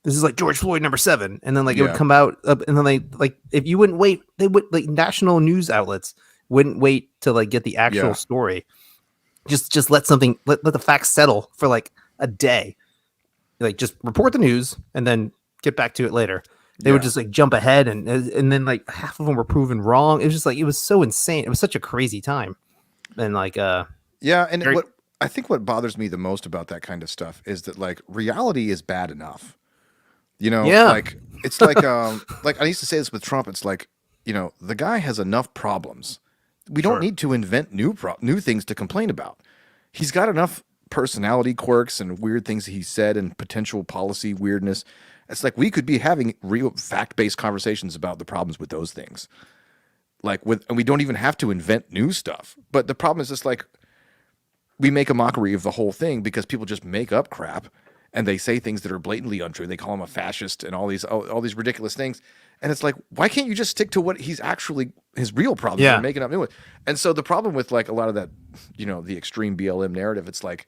this is like George Floyd #7, and then like it would Yeah. come out, and then they like if you wouldn't wait, they would like national news outlets wouldn't wait to like get the actual Yeah. story. Just let something let the facts settle for like a day, like just report the news and then get back to it later. They would Yeah. just like jump ahead, and then like half of them were proven wrong. It was just like it was so insane. It was such a crazy time, and like Yeah, and Very- what I think what bothers me the most about that kind of stuff is that like reality is bad enough. You know, Yeah. like it's like I used to say this with Trump. It's like, you know, the guy has enough problems. We don't Sure. need to invent new things to complain about. He's got enough personality quirks and weird things that he said and potential policy weirdness. It's like we could be having real fact-based conversations about the problems with those things. And we don't even have to invent new stuff. But the problem is just like we make a mockery of the whole thing because people just make up crap and they say things that are blatantly untrue. They call him a fascist and all these ridiculous things. And it's like, why can't you just stick to what he's actually his real problems? Yeah. And making up new ones. And so the problem with like a lot of that, you know, the extreme BLM narrative, it's like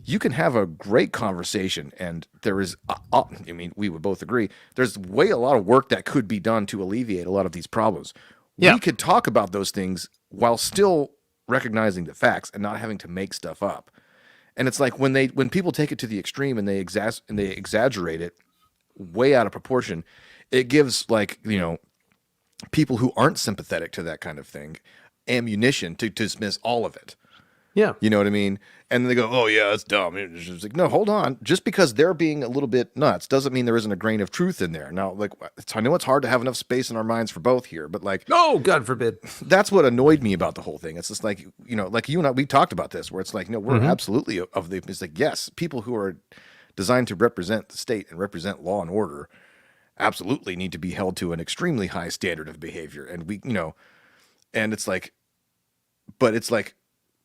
you can have a great conversation, and there is, I mean, we would both agree, there's a lot of work that could be done to alleviate a lot of these problems. Yeah. We could talk about those things while still recognizing the facts and not having to make stuff up. And it's like when people take it to the extreme and they exaggerate it way out of proportion, it gives like, you know, people who aren't sympathetic to that kind of thing ammunition to dismiss all of it. yeah, You know what I mean? And then they go, "Oh yeah, that's dumb." It's just like, no, hold on. Just because they're being a little bit nuts doesn't mean there isn't a grain of truth in there. Now, like, I know it's hard to have enough space in our minds for both here, but like, oh God forbid. that's what annoyed me about the whole thing. It's just like, you know, like you and I, we talked about this, where it's like, no, we're absolutely of the. It's like, yes, people who are designed to represent the state and represent law and order absolutely need to be held to an extremely high standard of behavior, and we, you know, and it's like, but it's like.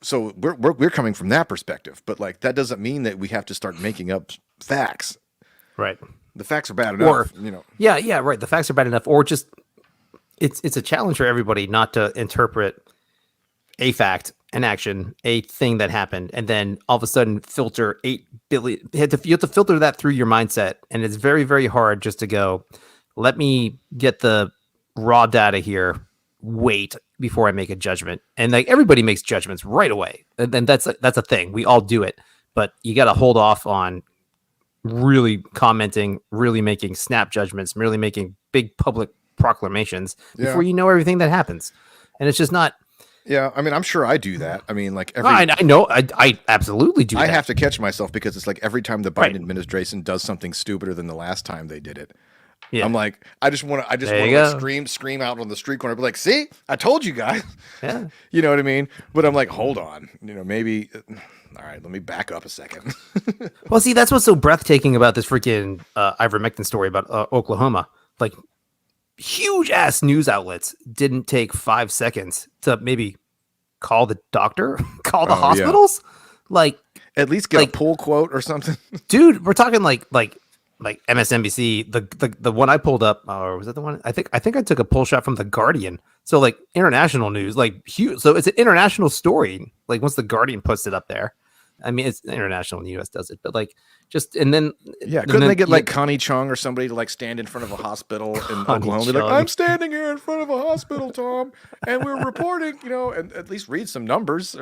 So we're coming from that perspective, but like that doesn't mean that we have to start making up facts. Right. The facts are bad enough, you know. Yeah, right. The facts are bad enough, or just it's a challenge for everybody not to interpret a fact, an action, a thing that happened, and then all of a sudden filter 8 billion. You have to filter that through your mindset, and it's very, very hard just to go. Let me get the raw data here. Wait before I make a judgment, and like everybody makes judgments right away, and then that's a thing. We all do it, but you got to hold off on really commenting, really making snap judgments, really making big public proclamations before you know everything that happens. And it's just not. Yeah, I mean, I'm sure I do that. I mean, like every I know, I absolutely do. I that. have to catch myself because it's like every time the Biden administration does something stupider than the last time they did it. Yeah. I'm like, I just want to There you like go. scream out on the street corner, be like, "See, I told you guys." Yeah. You know what I mean? But I'm like, hold on, you know, maybe. All right, let me back up a second. Well, see, that's what's so breathtaking about this freaking ivermectin story about Oklahoma. Like, huge ass news outlets didn't take 5 seconds to maybe call the doctor, call the Oh, yeah. hospitals. Like, At least get Like- a pull quote or something. dude, we're talking like MSNBC. The one I pulled up, or was that the one? I think I took a pull shot from the Guardian. So like international news, like huge. So it's an international story. Like once the Guardian puts it up there, I mean it's international and the US does it, but like just and then Yeah, and couldn't then- they get like Connie Chung or somebody to like stand in front of a hospital in Connie Oklahoma? Be like, Chung. I'm standing here in front of a hospital, Tom, and we're reporting, you know, and at least read some numbers.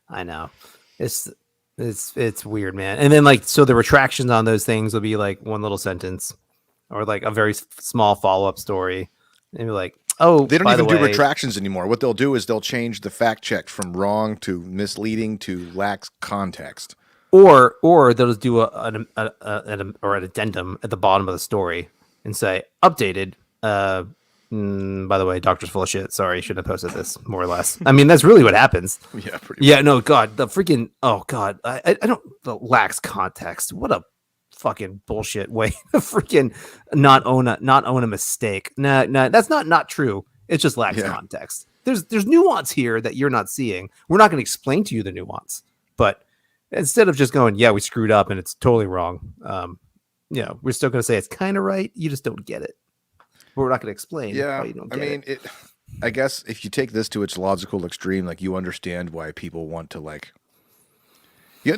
I know it's weird, man. And then like so the retractions on those things will be like one little sentence or like a very small follow up story, and be like, oh, They don't by even the do way, retractions anymore. What they'll do is they'll change the fact check from wrong to misleading to lacks context. or they'll just do an addendum at the bottom of the story and say updated. By the way, doctor's full of shit. Sorry, shouldn't have posted this. More or less. I mean, that's really what happens. Yeah, pretty Yeah, no, God, the freaking I don't the lacks context. What a fucking bullshit way to freaking not own a mistake. No, that's not true. It just lacks Yeah. context. There's nuance here that you're not seeing. We're not going to explain to you the nuance, but instead of just going, yeah, we screwed up and it's totally wrong. We're still going to say it's kind of right. You just don't get it. But we're not going to explain. Yeah, why you don't I get mean, I guess if you take this to its logical extreme, like you understand why people want to like Yeah,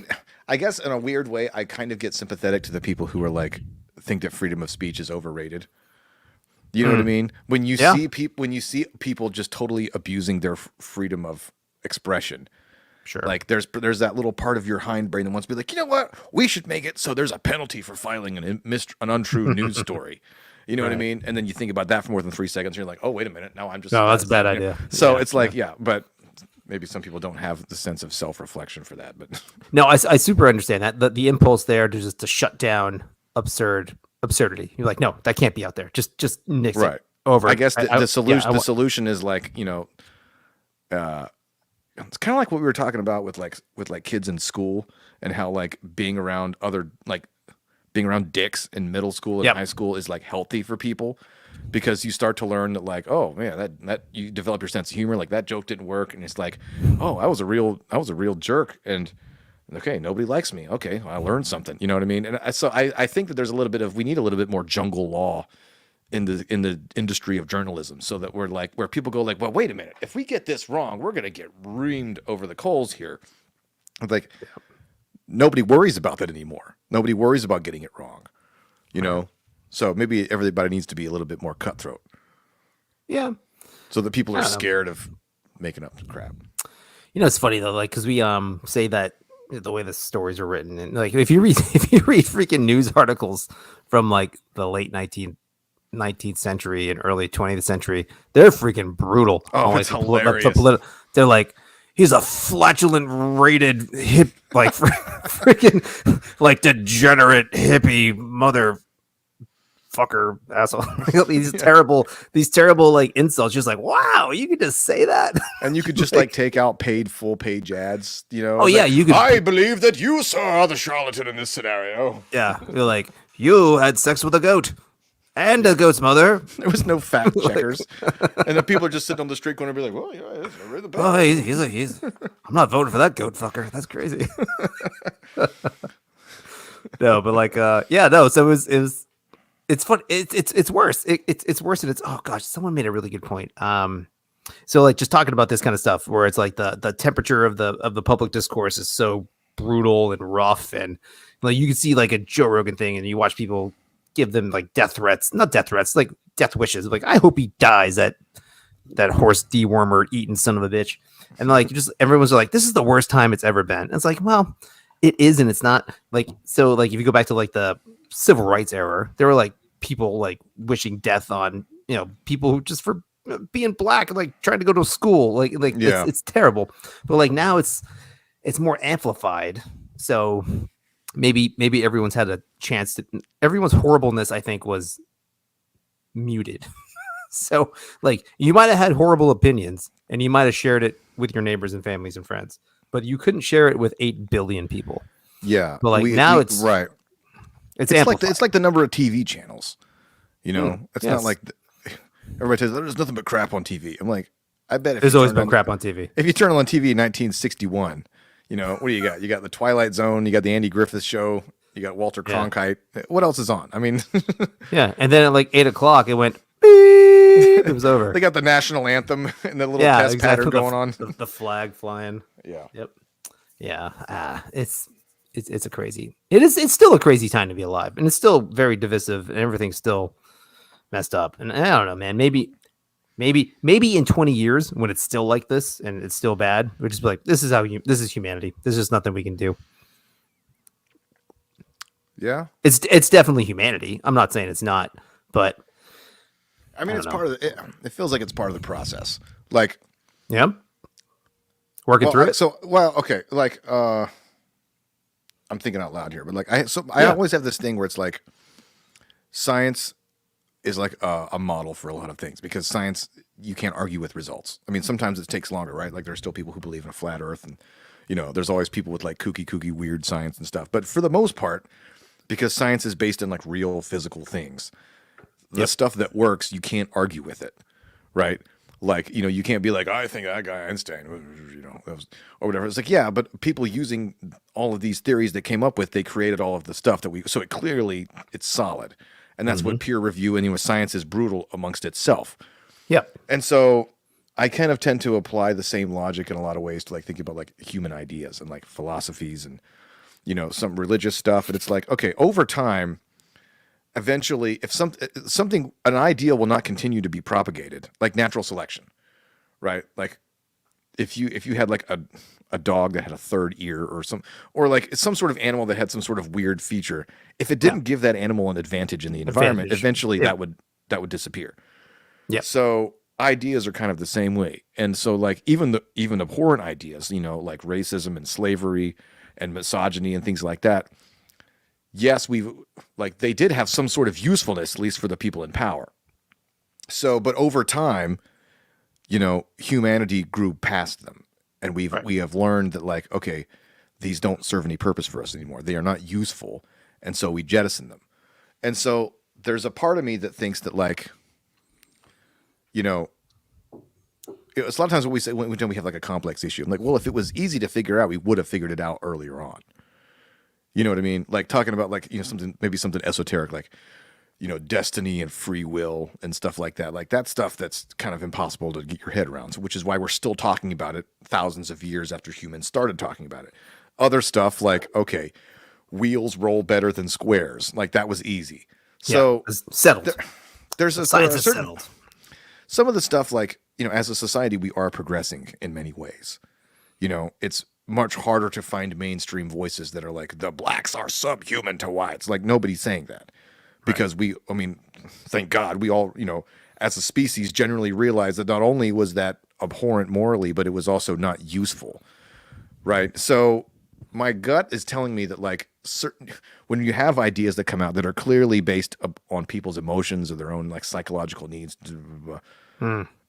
I guess in a weird way, I kind of get sympathetic to the people who are like think that freedom of speech is overrated. You know what I mean? When you Yeah. see people just totally abusing their freedom of expression, Sure. like there's that little part of your hindbrain that wants to be like, you know what? We should make it so there's a penalty for filing an untrue news story. You know what I Right. mean? And then you think about that for more than 3 seconds, and you're like, oh, wait a minute, now I'm just No, that's a bad you know? idea. So Yeah, it's like, yeah, but maybe some people don't have the sense of self-reflection for that. But No, I super understand that. The impulse there to just to shut down absurdity. You're like, no, that can't be out there. Just nix right, it over. I guess the solution yeah, the solution is like, you know, it's kind of like what we were talking about with like kids in school and how like being around being around dicks in middle school and Yep. high school is like healthy for people because you start to learn that like, oh man, that you develop your sense of humor, like that joke didn't work, and it's like, oh, I was a real jerk, and okay, nobody likes me, okay, I learned something, you know what I mean? And I think that we need a little bit more jungle law in the industry of journalism, so that we're like, where people go like, well, wait a minute, if we get this wrong, we're gonna get reamed over the coals here. Like, nobody worries about that anymore. Nobody worries about getting it wrong, you know. So maybe everybody needs to be a little bit more cutthroat, yeah. so that people are I don't know. scared of making up crap. You know, it's funny though, like because we say that the way the stories are written, and like if you read freaking news articles from like the late 19th century and early 20th century, they're freaking brutal. Oh, On, it's like, hilarious. they're like, he's a flatulent, rated hip, like freaking like degenerate hippie motherfucker asshole. these terrible like insults. Just like, wow, you could just say that. And you could just like take out paid full page ads, you know. Oh yeah, you could. I believe that you, sir, are the charlatan in this scenario. Yeah, you're like, you had sex with a goat and a goat's mother. There was no fact checkers, and then people are just sitting on the street corner and be like, well, yeah, I read the paper. Oh, he's I'm not voting for that goat fucker. That's crazy. No, but like, yeah, no. So it's fun. It's worse. It's worse, and it's, oh gosh, someone made a really good point. So like just talking about this kind of stuff, where it's like the temperature of the public discourse is so brutal and rough, and like you can see like a Joe Rogan thing, and you watch people give them like not death threats, like death wishes. Like, I hope he dies, that horse dewormer eating son of a bitch. And like, just everyone's like, this is the worst time it's ever been. And it's like, well, it is, and it's not. Like, so like if you go back to like the civil rights era, there were like people like wishing death on, you know, people who just for being black and like trying to go to school. Like Yeah. it's terrible. But like now it's more amplified. So maybe everyone's had a chance to, everyone's horribleness, I think, was muted. So like you might have had horrible opinions and you might have shared it with your neighbors and families and friends, but you couldn't share it with 8 billion people. Yeah, But like now it's right. It's Like it's like the number of TV channels. You know, it's yes. not like everybody says there's nothing but crap on TV. I'm like, I bet if There's you always turned been on- crap on TV. If you turn on TV in 1961, you know, what do you got? You got the Twilight Zone, you got the Andy Griffith Show, you got Walter Yeah. Cronkite. What else is on? I mean, Yeah, and then at like 8:00, it went. Beep, it was over. they got the national anthem and the little test pattern going on. The flag flying. Yeah. Yep. Yeah. It's a crazy. It's still a crazy time to be alive, and it's still very divisive, and everything's still messed up. And I don't know, man. Maybe in 20 years, when it's still like this and it's still bad, we'll just be like, this is humanity. There's just nothing we can do. Yeah. It's definitely humanity. I'm not saying it's not, but I mean, I it's don't part of it feels like it's part of the process. Like, yeah, working through it. Okay, like I'm thinking out loud here, but like I Yeah. always have this thing where it's like science is like a model for a lot of things, because science, you can't argue with results. I mean, sometimes it takes longer, right? Like there's still people who believe in a flat earth, and you know, there's always people with like kooky weird science and stuff. But for the most part, because science is based in like real physical things, the stuff that works, you can't argue with it, right? Like, you know, you can't be like, I think that guy Einstein, you know, or whatever. It's like, yeah, but people using all of these theories that came up with, they created all of the stuff that so it clearly, it's solid. And that's what peer review and, you know, science is brutal amongst itself. Yep. And so I kind of tend to apply the same logic in a lot of ways to like think about like human ideas and like philosophies and some religious stuff. And it's like, okay, over time, eventually, if something an idea will not continue to be propagated, like natural selection, right? Like if you had like a dog that had a third ear or like some sort of animal that had some sort of weird feature, if it didn't give that animal an advantage in the environment, eventually that would disappear. Yeah. So ideas are kind of the same way. And so like even abhorrent ideas, like racism and slavery and misogyny and things like that. Yes, they did have some sort of usefulness, at least for the people in power. So, but over time, humanity grew past them. And we have learned that like, okay, these don't serve any purpose for us anymore. They are not useful. And so we jettison them. And so there's a part of me that thinks that like, it's a lot of times what we say when we have like a complex issue. I'm like, well, if it was easy to figure out, we would have figured it out earlier on. You know what I mean? Like talking about like, something esoteric, like, destiny and free will and stuff like that. Like that stuff that's kind of impossible to get your head around. So, which is why we're still talking about it thousands of years after humans started talking about it. Other stuff like, okay, wheels roll better than squares. Like that was easy. So it's settled. There's science is settled. Some of the stuff like, as a society, we are progressing in many ways. It's much harder to find mainstream voices that are like, the blacks are subhuman to whites. Like nobody's saying that because thank God we all, as a species generally realize that not only was that abhorrent morally, but it was also not useful. Right. So my gut is telling me that like when you have ideas that come out that are clearly based on people's emotions or their own like psychological needs,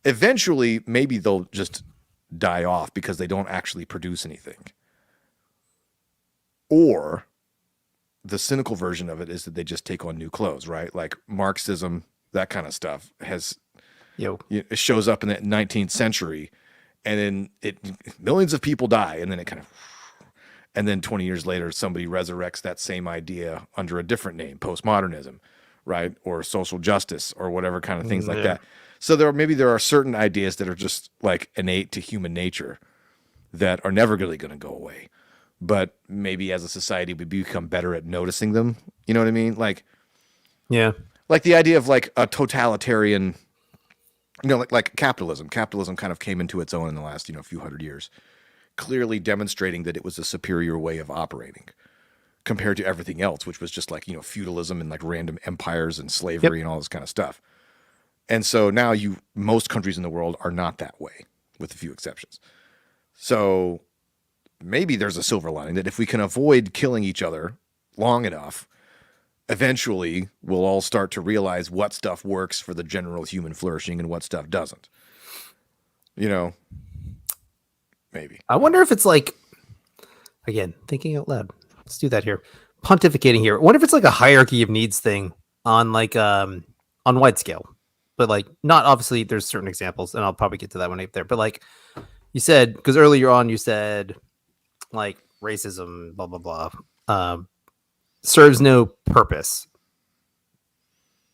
eventually maybe they'll just die off because they don't actually produce anything. Or the cynical version of it is that they just take on new clothes, right? Like Marxism, that kind of stuff it shows up in the 19th century and then millions of people die and then 20 years later, somebody resurrects that same idea under a different name, postmodernism, right? Or social justice or whatever kind of things like that. So there are certain ideas that are just like innate to human nature that are never really going to go away. But maybe as a society, we become better at noticing them. You know what I mean? Like, yeah, like the idea of like a totalitarian, like capitalism. Capitalism kind of came into its own in the last, few hundred years, clearly demonstrating that it was a superior way of operating compared to everything else, which was just like, feudalism and like random empires and slavery and all this kind of stuff. And so now most countries in the world are not that way, with a few exceptions. So maybe there's a silver lining that if we can avoid killing each other long enough, eventually we'll all start to realize what stuff works for the general human flourishing and what stuff doesn't. Maybe. I wonder if it's like, again, thinking out loud. Let's do that here. Pontificating here. I wonder if it's like a hierarchy of needs thing on like on wide scale. But like, not obviously, there's certain examples, and I'll probably get to that one up there. But like you said, because earlier on you said like racism, blah blah blah, serves no purpose.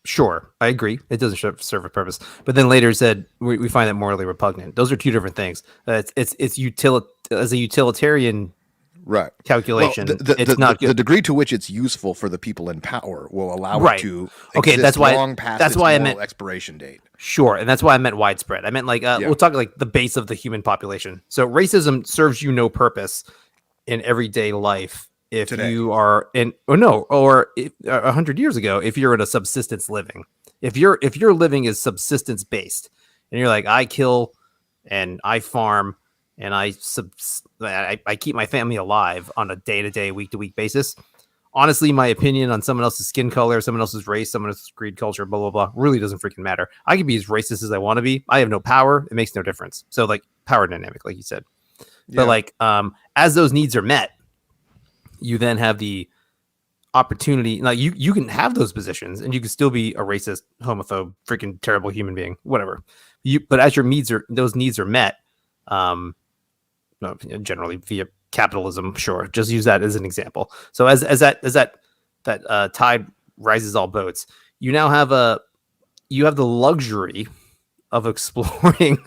Sure, I agree. It doesn't serve a purpose. But then later said we find that morally repugnant. Those are two different things. It's as a utilitarian. Right. Calculation. Well, it's not good. The degree to which it's useful for the people in power will allow it to that's why long past that's its why moral I meant expiration date. Sure, and that's why I meant widespread. I meant like we'll talk like the base of the human population. So racism serves you no purpose in everyday life if Today. you are in 100 years ago if you're in a subsistence living. If your living is subsistence based and you're like I kill and I farm and I keep my family alive on a day-to-day, week-to-week basis. Honestly, my opinion on someone else's skin color, someone else's race, someone else's creed, culture, blah, blah, blah, really doesn't freaking matter. I can be as racist as I want to be. I have no power. It makes no difference. So, like, power dynamic, like you said. Yeah. But, like, as those needs are met, you then have the opportunity. Like, you can have those positions, and you can still be a racist, homophobe, freaking terrible human being, whatever. But as those needs are met, generally via capitalism, sure. Just use that as an example. So as that tide rises all boats, you now have the luxury of exploring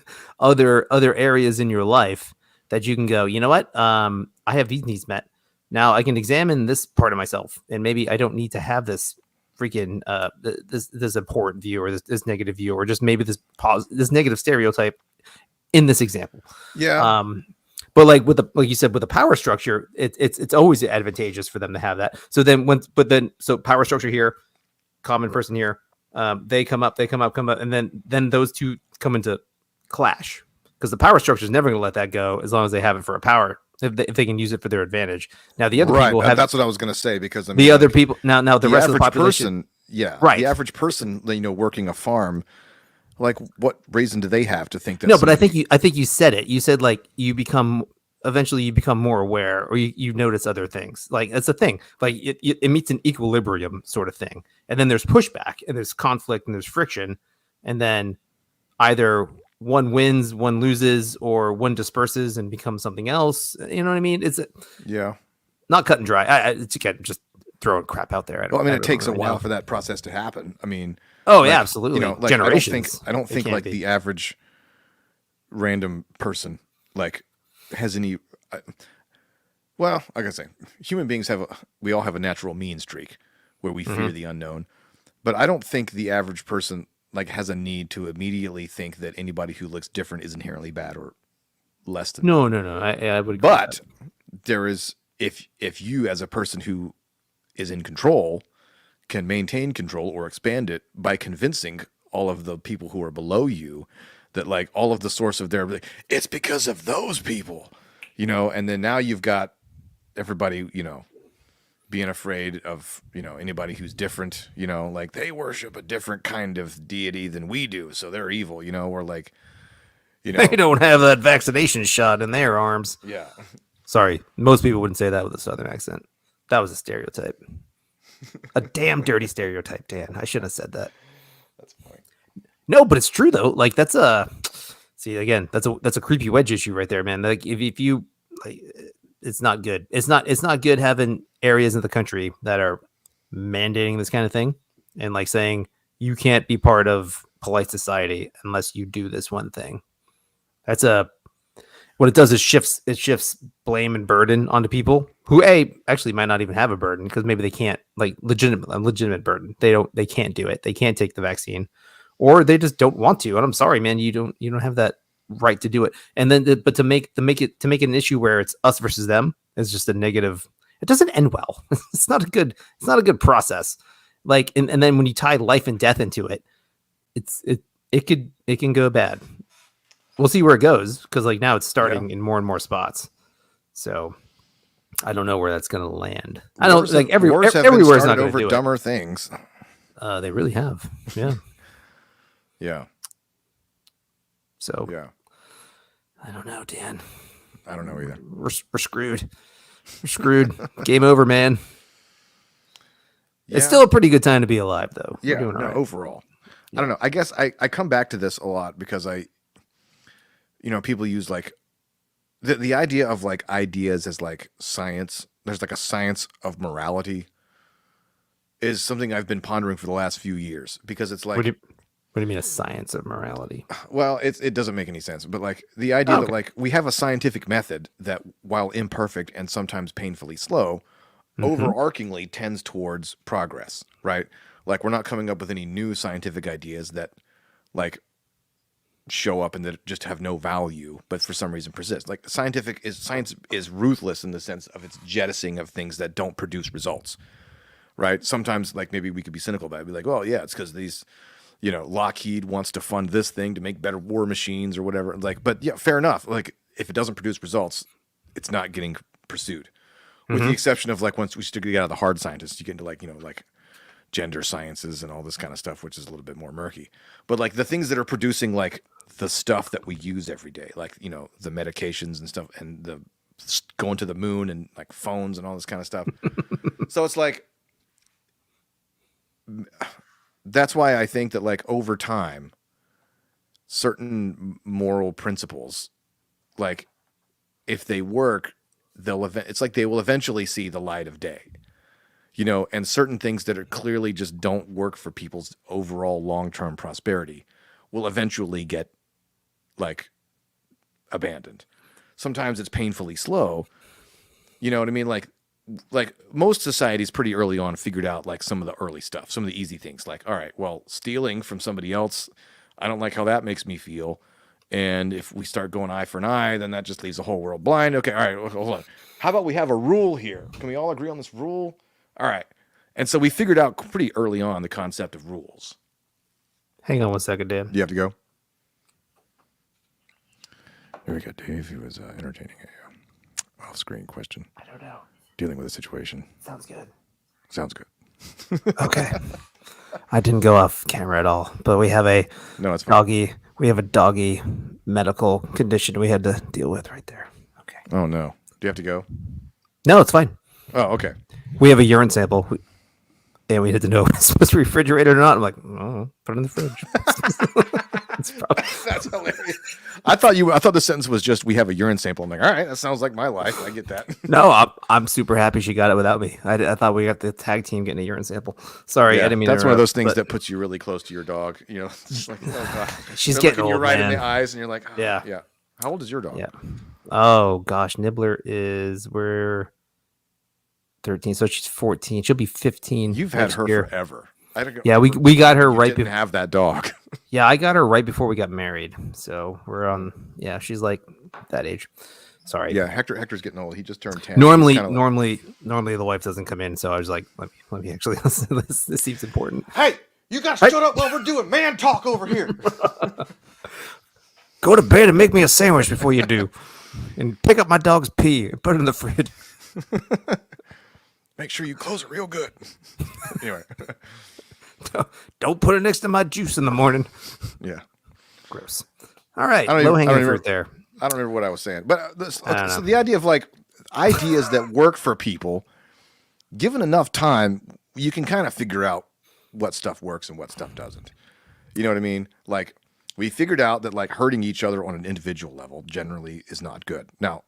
other areas in your life that you can go, you know what? I have these needs met. Now I can examine this part of myself, and maybe I don't need to have this freaking this abhorrent view or this negative view, or just maybe this negative stereotype in this example. Yeah. But like you said, with the power structure, it's always advantageous for them to have that. So then so power structure here, common person here, they come up, and then those two come into clash, because the power structure is never going to let that go as long as they have it for a power, if they can use it for their advantage. Now the other people have, that's what I was going to say, because I mean, the other people now the rest of the population, right? The average person, working a farm, like, what reason do they have to think that? No, but I think you said it. You said like eventually you become more aware, or you notice other things. Like, that's a thing. Like it meets an equilibrium sort of thing, and then there's pushback, and there's conflict, and there's friction, and then either one wins, one loses, or one disperses and becomes something else. You know what I mean? It's not cut and dry. It's, again, just throwing crap out there. It takes a while for that process to happen. I mean, yeah, absolutely. Generations. I don't think like the average random person like has any. Like I say, human beings we all have a natural mean streak where we fear the unknown, but I don't think the average person like has a need to immediately think that anybody who looks different is inherently bad or less than. No. I would. But there is, if you as a person who is in control can maintain control or expand it by convincing all of the people who are below you that like all of the source of their, it's because of those people, and then now you've got everybody, being afraid of, anybody who's different, like they worship a different kind of deity than we do, so they're evil, or like, they don't have that vaccination shot in their arms. Yeah. Sorry, most people wouldn't say that with a Southern accent. That was a stereotype. A damn dirty stereotype, Dan. I shouldn't have said that. That's funny. No, but it's true though. Like that's a creepy wedge issue right there, man. Like if you like, it's not good. It's not good having areas of the country that are mandating this kind of thing and like saying you can't be part of polite society unless you do this one thing. What it does is shifts blame and burden onto people who actually might not even have a burden, because maybe they can't, like, legitimate burden. They can't do it. They can't take the vaccine, or they just don't want to. And I'm sorry, man, you don't have that right to do it. And then, but to make it an issue where it's us versus them is just a negative. It doesn't end well. It's not a good process. Like, and then when you tie life and death into it, it can go bad. We'll see where it goes, because like now it's starting in more and more spots. So I don't know where that's going to land. I don't like everywhere is not over do dumber things. They really have. Yeah. Yeah. So yeah. I don't know, Dan. I don't know either. We're screwed. We're screwed. Game over, man. Yeah. It's still a pretty good time to be alive, though. Yeah. Overall. Yeah. I don't know. I guess I come back to this a lot because people use like the idea of like ideas as like science. There's like a science of morality is something I've been pondering for the last few years, because it's like, what do you mean a science of morality? Well, it doesn't make any sense, but like the idea that like we have a scientific method that, while imperfect and sometimes painfully slow, overarchingly tends towards progress, right? Like we're not coming up with any new scientific ideas that like show up and that just have no value, but for some reason persist. Like science is ruthless in the sense of its jettisoning of things that don't produce results, right? Sometimes like maybe we could be cynical about it, be like, well, yeah, it's because these, Lockheed wants to fund this thing to make better war machines or whatever. Like, but yeah, fair enough. Like if it doesn't produce results, it's not getting pursued. With the exception of like once we start to get out of the hard scientists, you get into like, like gender sciences and all this kind of stuff, which is a little bit more murky. But like the things that are producing like the stuff that we use every day, like, the medications and stuff, and the going to the moon and like phones and all this kind of stuff. So it's like, that's why I think that like over time, certain moral principles, like if they work, it's like they will eventually see the light of day. And certain things that are clearly just don't work for people's overall long-term prosperity will eventually get like abandoned. Sometimes it's painfully slow. You know what I mean? Like most societies pretty early on figured out like some of the early stuff, some of the easy things. Like, all right, well, stealing from somebody else, I don't like how that makes me feel. And if we start going eye for an eye, then that just leaves the whole world blind. Okay, all right, hold on. How about we have a rule here? Can we all agree on this rule? All right. And so we figured out pretty early on the concept of rules. Hang on one second, Dan. You have to go. Here we go, Dave. He was entertaining a off-screen question. I don't know. Dealing with a situation. Sounds good. Sounds good. Okay. I didn't go off camera at all, but we have a No, it's fine. doggy. We have a doggy medical condition we had to deal with right there. Okay. Oh, no. Do you have to go? No, it's fine. Oh, okay. We have a urine sample, and we had to know if it's supposed to be refrigerated or not. I'm like, oh, put it in the fridge. It's probably- That's hilarious. I thought the sentence was just, we have a urine sample. I'm like, all right, that sounds like my life. I get that. No, I'm super happy she got it without me. I thought we got the tag team getting a urine sample. Sorry, I Yeah, didn't mean to that's one of those interrupt, things but that puts you really close to your dog. You know, it's just like, oh god, she's They're getting looking you old, right man. in the eyes, and you're like, oh, Yeah. yeah. How old is your dog? Yeah. Oh gosh, Nibbler we're 13, so she's 14. She'll be 15. You've had next her year. forever. I don't Yeah, we got her right didn't before. have that dog. Yeah, I got her right before we got married. So we're on. Yeah, she's like that age. Sorry. Yeah, Hector's getting old. He just turned 10. Normally, He's kinda like, normally the wife doesn't come in. So I was like, let me actually. this seems important. hey, you guys shut up while we're doing man talk over here. Go to bed and make me a sandwich before you do, and pick up my dog's pee and put it in the fridge. Make sure you close it real good. Anyway, Don't put it next to my juice in the morning. yeah. Gross. All right, I don't even- low I hanging don't fruit even- there. I don't remember what I was saying, but I don't so know. the idea of like ideas that work for people, given enough time, you can kind of figure out what stuff works and what stuff doesn't. You know what I mean? Like we figured out that like hurting each other on an individual level generally is not good. Now,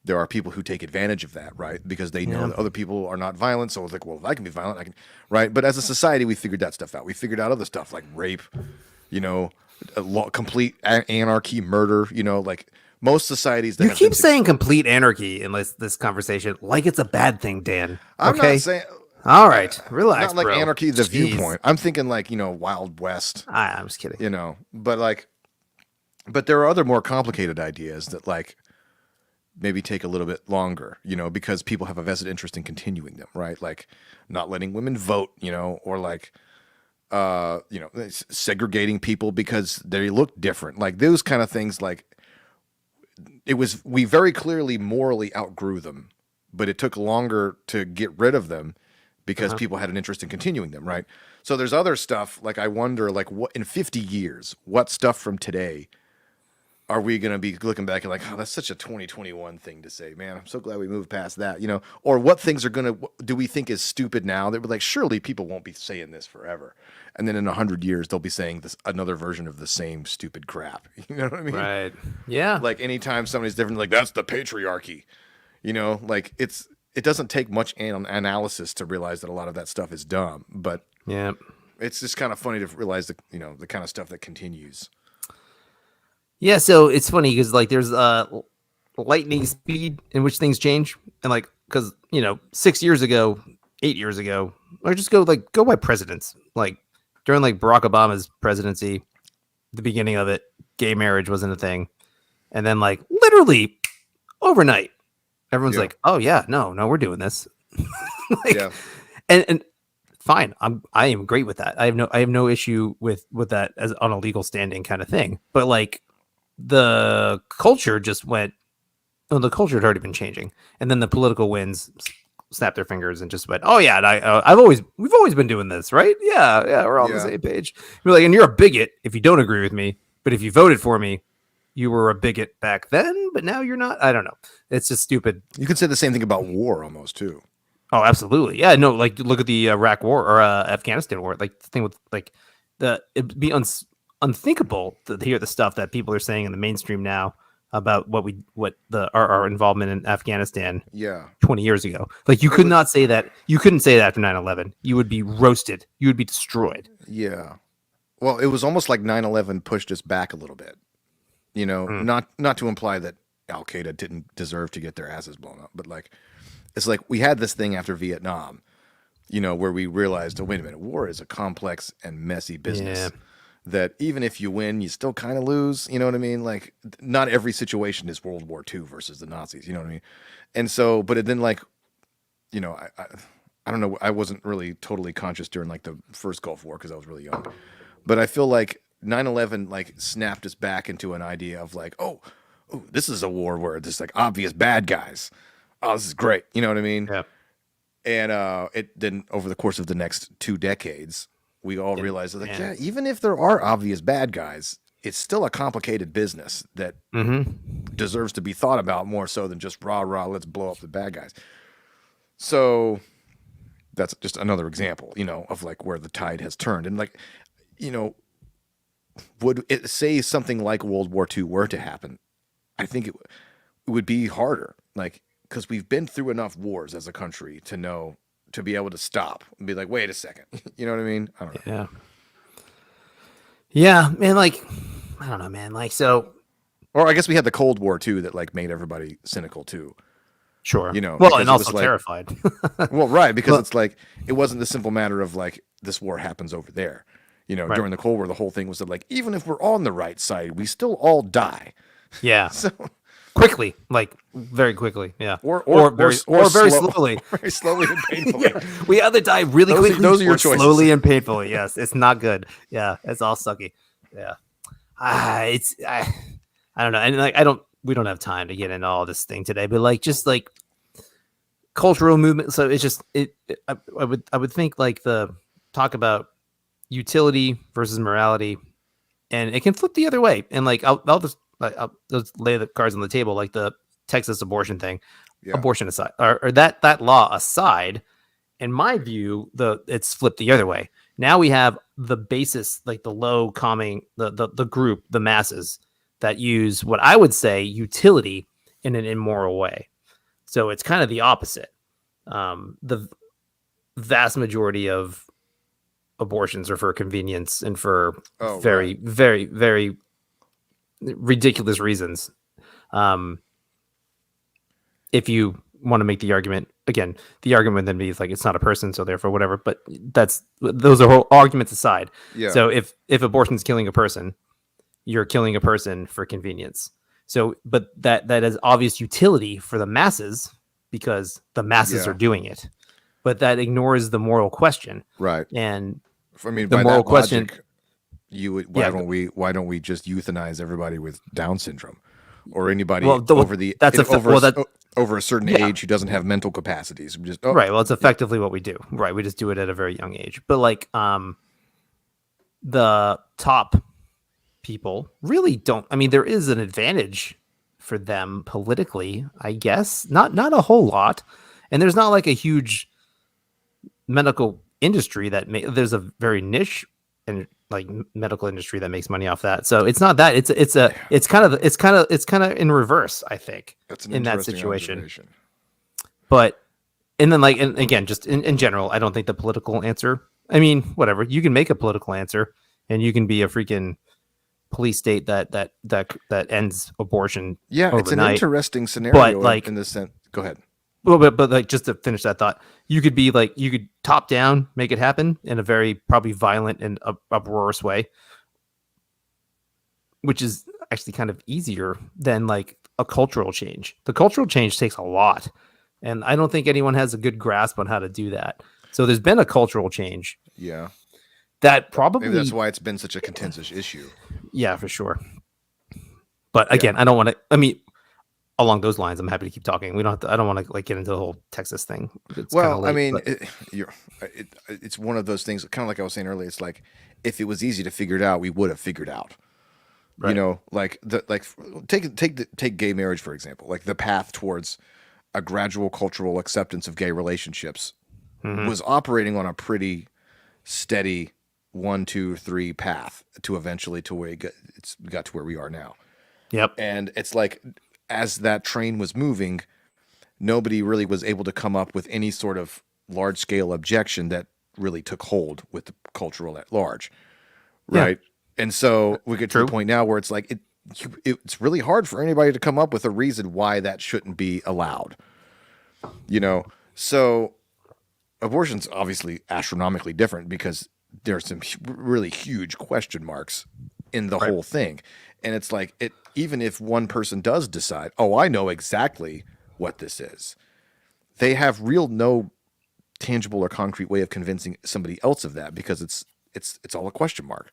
there are people who take advantage of that, right? Because they know that other people are not violent. So it's like, well, if I can be violent, I can, right? But as a society, we figured that stuff out. We figured out other stuff like rape, you know, complete anarchy, murder, you know, like most societies that You have keep been saying complete anarchy in this conversation like it's a bad thing, Dan. I'm Okay. not saying All right, relax, not like bro. anarchy the Jeez. viewpoint. I'm thinking like, you know, Wild West, I'm just kidding. you know, but there are other more complicated ideas that like maybe take a little bit longer, you know, because people have a vested interest in continuing them, right? Like not letting women vote, you know, or like you know, segregating people because they look different. Like those kind of things, like we very clearly morally outgrew them, but it took longer to get rid of them because people had an interest in continuing them, right? So there's other stuff, like I wonder, like what in 50 years, what stuff from today are we going to be looking back and like, oh, that's such a 2021 thing to say, man. I'm so glad we moved past that, you know, or what things are going to, do we think is stupid now that we're like, surely people won't be saying this forever. And then in 100 years, they'll be saying this, another version of the same stupid crap. You know what I mean? Right. Yeah. Like anytime somebody's different, like that's the patriarchy, you know, like it doesn't take much analysis to realize that a lot of that stuff is dumb, but yeah. it's just kind of funny to realize the, you know, the kind of stuff that continues. Yeah. So it's funny because like there's lightning speed in which things change, and like because 6 years ago, 8 years ago, or just go by presidents. Like during like Barack Obama's presidency, the beginning of it, gay marriage wasn't a thing, and then like literally overnight, everyone's Yeah. like, oh yeah, no, we're doing this. Like, Yeah. and fine, I am great with that. I have no issue with that as on a legal standing kind of thing. But like the culture just went. Well, the culture had already been changing, and then the political winds snapped their fingers and just went, "Oh yeah, and we've always been doing this, right? Yeah, we're all on the Yeah. same page." We're like, and you're a bigot if you don't agree with me, but if you voted for me, you were a bigot back then, but now you're not. I don't know. It's just stupid. You could say the same thing about war almost too. Oh, absolutely. Yeah, no, like look at the Iraq war or Afghanistan war. Like the thing with like it'd be unthinkable to hear the stuff that people are saying in the mainstream now about our involvement in Afghanistan Yeah. 20 years ago. Like you could not say that. You couldn't say that after 9/11. You would be roasted. You would be destroyed. Yeah. Well, it was almost like 9/11 pushed us back a little bit. You know, not to imply that Al Qaeda didn't deserve to get their asses blown up, but like it's like we had this thing after Vietnam, you know, where we realized, oh, wait a minute, war is a complex and messy business. Yeah. That even if you win, you still kind of lose. You know what I mean? Like, not every situation is World War II versus the Nazis. You know what I mean? And so, but it then like, you know, I don't know. I wasn't really totally conscious during like the first Gulf War because I was really young. But I feel like 9/11 like snapped us back into an idea of like, oh, this is a war where there's like obvious bad guys. Oh, this is great. You know what I mean? Yeah. And it then over the course of the next 2 decades, we all realized that like, yeah, even if there are obvious bad guys, it's still a complicated business that deserves to be thought about more so than just rah, let's blow up the bad guys. So that's just another example, you know, of like where the tide has turned. And like, you know, would it say something like World War II were to happen? I think it would be harder, like, because we've been through enough wars as a country to know, to be able to stop and be like, wait a second. You know what I mean? I don't know. Yeah. Yeah, man, like, I don't know, man. Like, so. Or I guess we had the Cold War too that like made everybody cynical too. Sure. You know, well, because and it was also like- terrified. Well, right, because it's like it wasn't the simple matter of like this war happens over there. You know, Right. during the Cold War, the whole thing was that like even if we're on the right side, we still all die. Yeah. So Quickly, like very quickly. Yeah. or very slow- slowly. very slowly and painfully. We either die really Those are- quickly those are your or choices. slowly and painfully. Yes, it's not good. Yeah, it's all sucky. Yeah, I don't know, and like we don't have time to get into all this thing today, but like just like cultural movement. So it's just I would think like the talk about utility versus morality, and it can flip the other way. And like I'll just lay the cards on the table, like the Texas abortion thing. Yeah. Abortion aside, or that law aside, in my view, it's flipped the other way. Now we have the basis, like the low calming, the group, the masses that use what I would say utility in an immoral way. So it's kind of the opposite. The vast majority of abortions are for convenience and for very, very, very ridiculous reasons. If you want to make the argument, again, the argument then be like it's not a person, so therefore whatever. But those are whole arguments aside. Yeah. So if abortion is killing a person, you're killing a person for convenience. So, but that is obvious utility for the masses because the masses Yeah. are doing it. But that ignores the moral question. Right. And I mean, the by moral that question- logic, you would Yeah. why don't we just euthanize everybody with Down syndrome or anybody Well, over the that's a- over well, a, that- over a certain Yeah. age who doesn't have mental capacities? Just right. Well, it's effectively what we do. Right. We just do it at a very young age. But like the top people really don't. I mean, there is an advantage for them politically, I guess. Not a whole lot. And there's not like a huge medical industry there's a very niche and like medical industry that makes money off that. So it's not that it's kind of in reverse, I think, That's an in that interesting situation. observation. But and then like and again, just in general, I don't think the political answer. I mean, whatever, you can make a political answer, and you can be a freaking police state that ends abortion. Yeah, it's an overnight. interesting scenario. But, like- in the sense, go ahead. Well, but like just to finish that thought, you could be like you could top down make it happen in a very probably violent and uproarious way, which is actually kind of easier than like a cultural change. The cultural change takes a lot, and I don't think anyone has a good grasp on how to do that. So there's been a cultural change Yeah, that probably maybe that's why it's been such a contentious issue. yeah, for sure. But again, I don't want to. I mean, along those lines, I'm happy to keep talking. We don't. Have to, I don't want to like get into the whole Texas thing. It's kinda Well, I late, mean, but- it's one of those things. Kind of like I was saying earlier. It's like if it was easy to figure it out, we would have figured out. You Right. know, like take gay marriage for example. Like the path towards a gradual cultural acceptance of gay relationships Mhm. was operating on a pretty steady 1, 2, 3 path to eventually to where it's got to where we are now. Yep. And it's like as that train was moving, nobody really was able to come up with any sort of large scale objection that really took hold with the cultural at large. Yeah. right? And so we get to True. the point now where it's like it's really hard for anybody to come up with a reason why that shouldn't be allowed. You know, so abortion's obviously astronomically different because there's some really huge question marks in the Right. whole thing. And it's like even if one person does decide, oh, I know exactly what this is, they have no tangible or concrete way of convincing somebody else of that because it's all a question mark,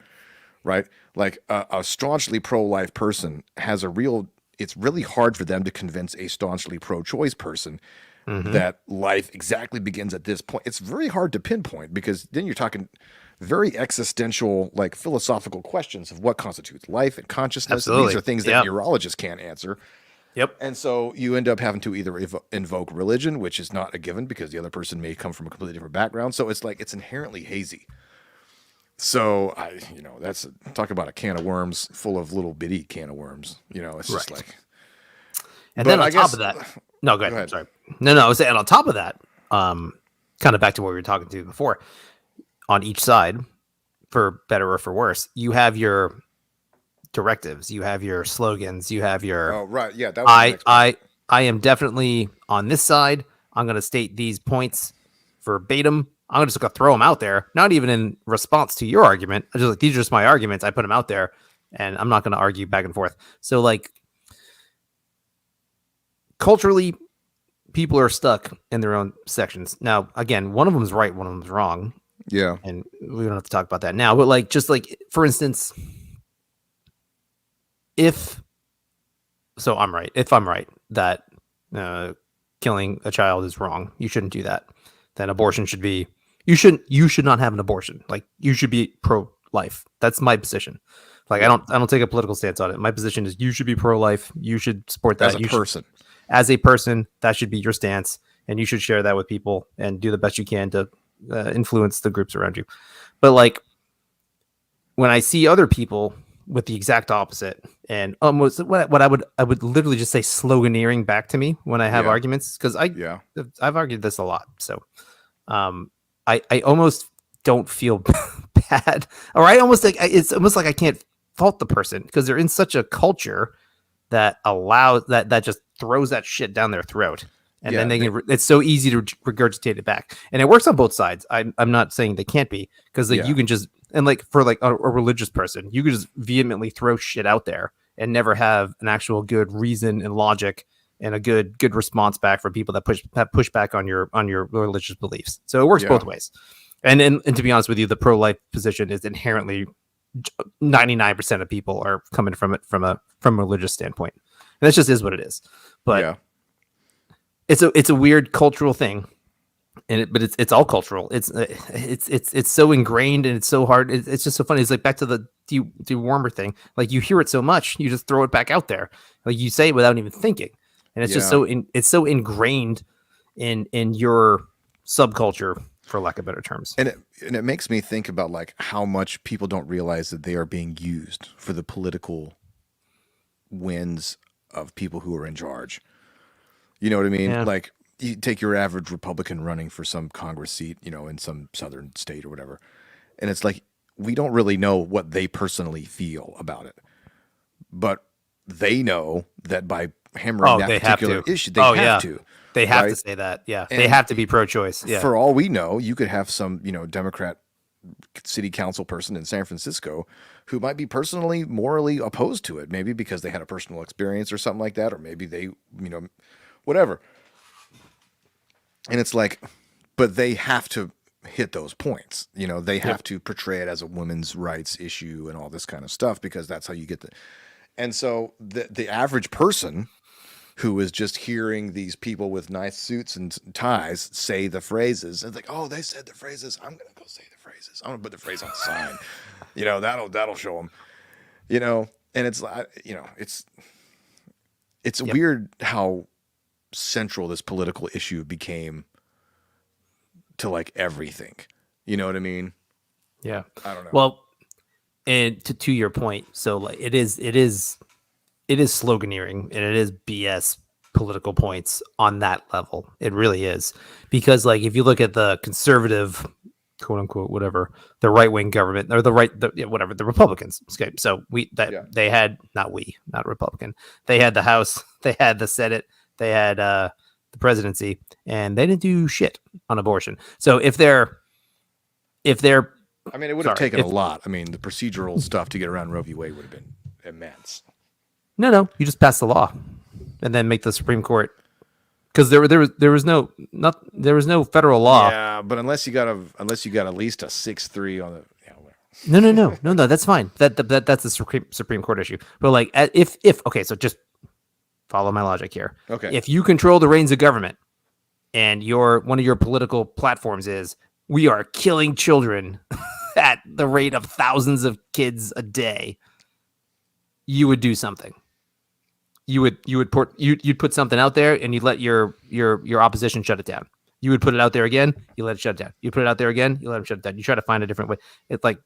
right? Like a staunchly pro-life person has it's really hard for them to convince a staunchly pro-choice person that life exactly begins at this point. It's very hard to pinpoint because then you're talking very existential, like philosophical questions of what constitutes life and consciousness. And these Absolutely. are things that Yeah. neurologists can't answer. Yep. And so you end up having to either invoke religion, which is not a given because the other person may come from a completely different background. So it's like it's inherently hazy. So that's talk about a can of worms full of little bitty can of worms. It's just Right. like, And but then on I top guess- of that, no, go ahead. Go ahead. Sorry. No, I was saying on top of that, kind of back to what we were talking to before, on each side, for better or for worse, you have your directives, you have your slogans, you have your oh right, yeah, that was the next point. I am definitely on this side. I'm going to state these points verbatim. I'm just going to throw them out there, not even in response to your argument. I just like these are just my arguments. I put them out there, and I'm not going to argue back and forth. So like culturally, people are stuck in their own sections. Now, again, one of them is right, one of them is wrong, Yeah, and we don't have to talk about that now. But like, just like for instance, if I'm right that killing a child is wrong, you shouldn't do that. Then abortion should be you should not have an abortion. Like you should be pro-life. That's my position. Like I don't take a political stance on it. My position is you should be pro-life. You should support that as a person. as a person, that should be your stance, and you should share that with people and do the best you can to influence the groups around you. But like when I see other people with the exact opposite, and almost what I would literally just say sloganeering back to me when I have Yeah. arguments, because Yeah, I've argued this a lot. So I almost don't feel bad, or I almost like it's almost like I can't fault the person because they're in such a culture that allows that just throws that shit down their throat, and then it's so easy to regurgitate it back, and it works on both sides. I'm not saying they can't be, because like you can just, and like for like a religious person, you could just vehemently throw shit out there and never have an actual good reason and logic and a good response back for people that push back on your religious beliefs. So it works both ways. And to be honest with you, the pro-life position is inherently 99% of people are coming from it from a religious standpoint, and that just is what it is. But it's a weird cultural thing, but it's all cultural. It's so ingrained and it's so hard. It's just so funny. It's like back to the dewormer thing. Like you hear it so much, you just throw it back out there. Like you say it without even thinking, and it's just so ingrained in your subculture, for lack of better terms. and it makes me think about like how much people don't realize that they are being used for the political wins of people who are in charge. You know what I mean? Yeah. Like you take your average Republican running for some Congress seat, in some southern state or whatever, and it's like we don't really know what they personally feel about it, but they know that by hammering that particular issue, they have to. They have to say that. Yeah. They have to be pro-choice. Yeah. For all we know, you could have some, Democrat city council person in San Francisco who might be personally, morally opposed to it, maybe because they had a personal experience or something like that, or maybe they, whatever. And it's like, but they have to hit those points. They have to portray it as a women's rights issue and all this kind of stuff because that's how you get the. And so the average person who is just hearing these people with nice suits and ties say the phrases, and it's like, oh, they said the phrases. I'm gonna go say the phrases. I'm gonna put the phrase on the sign. That'll show them. And it's like, it's weird how central this political issue became to like everything. You know what I mean? Yeah. I don't know. Well, and to your point, so like it is sloganeering and it is BS political points on that level. It really is, because like if you look at the conservative quote unquote, whatever, the right wing government or whatever, the Republicans. Okay. So they had, not Republican. They had the House, they had the Senate, they had the presidency, and they didn't do shit on abortion. So if they're, I mean, it would have taken a lot. I mean, the procedural stuff to get around Roe v. Wade would have been immense. No, you just pass the law and then make the Supreme Court, because there was no federal law. Yeah, but unless you got at least a 6-3 on the. Yeah, No, that's fine. That's the Supreme Court issue. But like, if okay, so just follow my logic here. Okay. If you control the reins of government, and one of your political platforms is we are killing children at the rate of thousands of kids a day, you would do something. You'd put something out there, and you'd let your opposition shut it down. You would put it out there again, you let it shut it down. You put it out there again, you let them shut it down. You try to find a different way. It's like,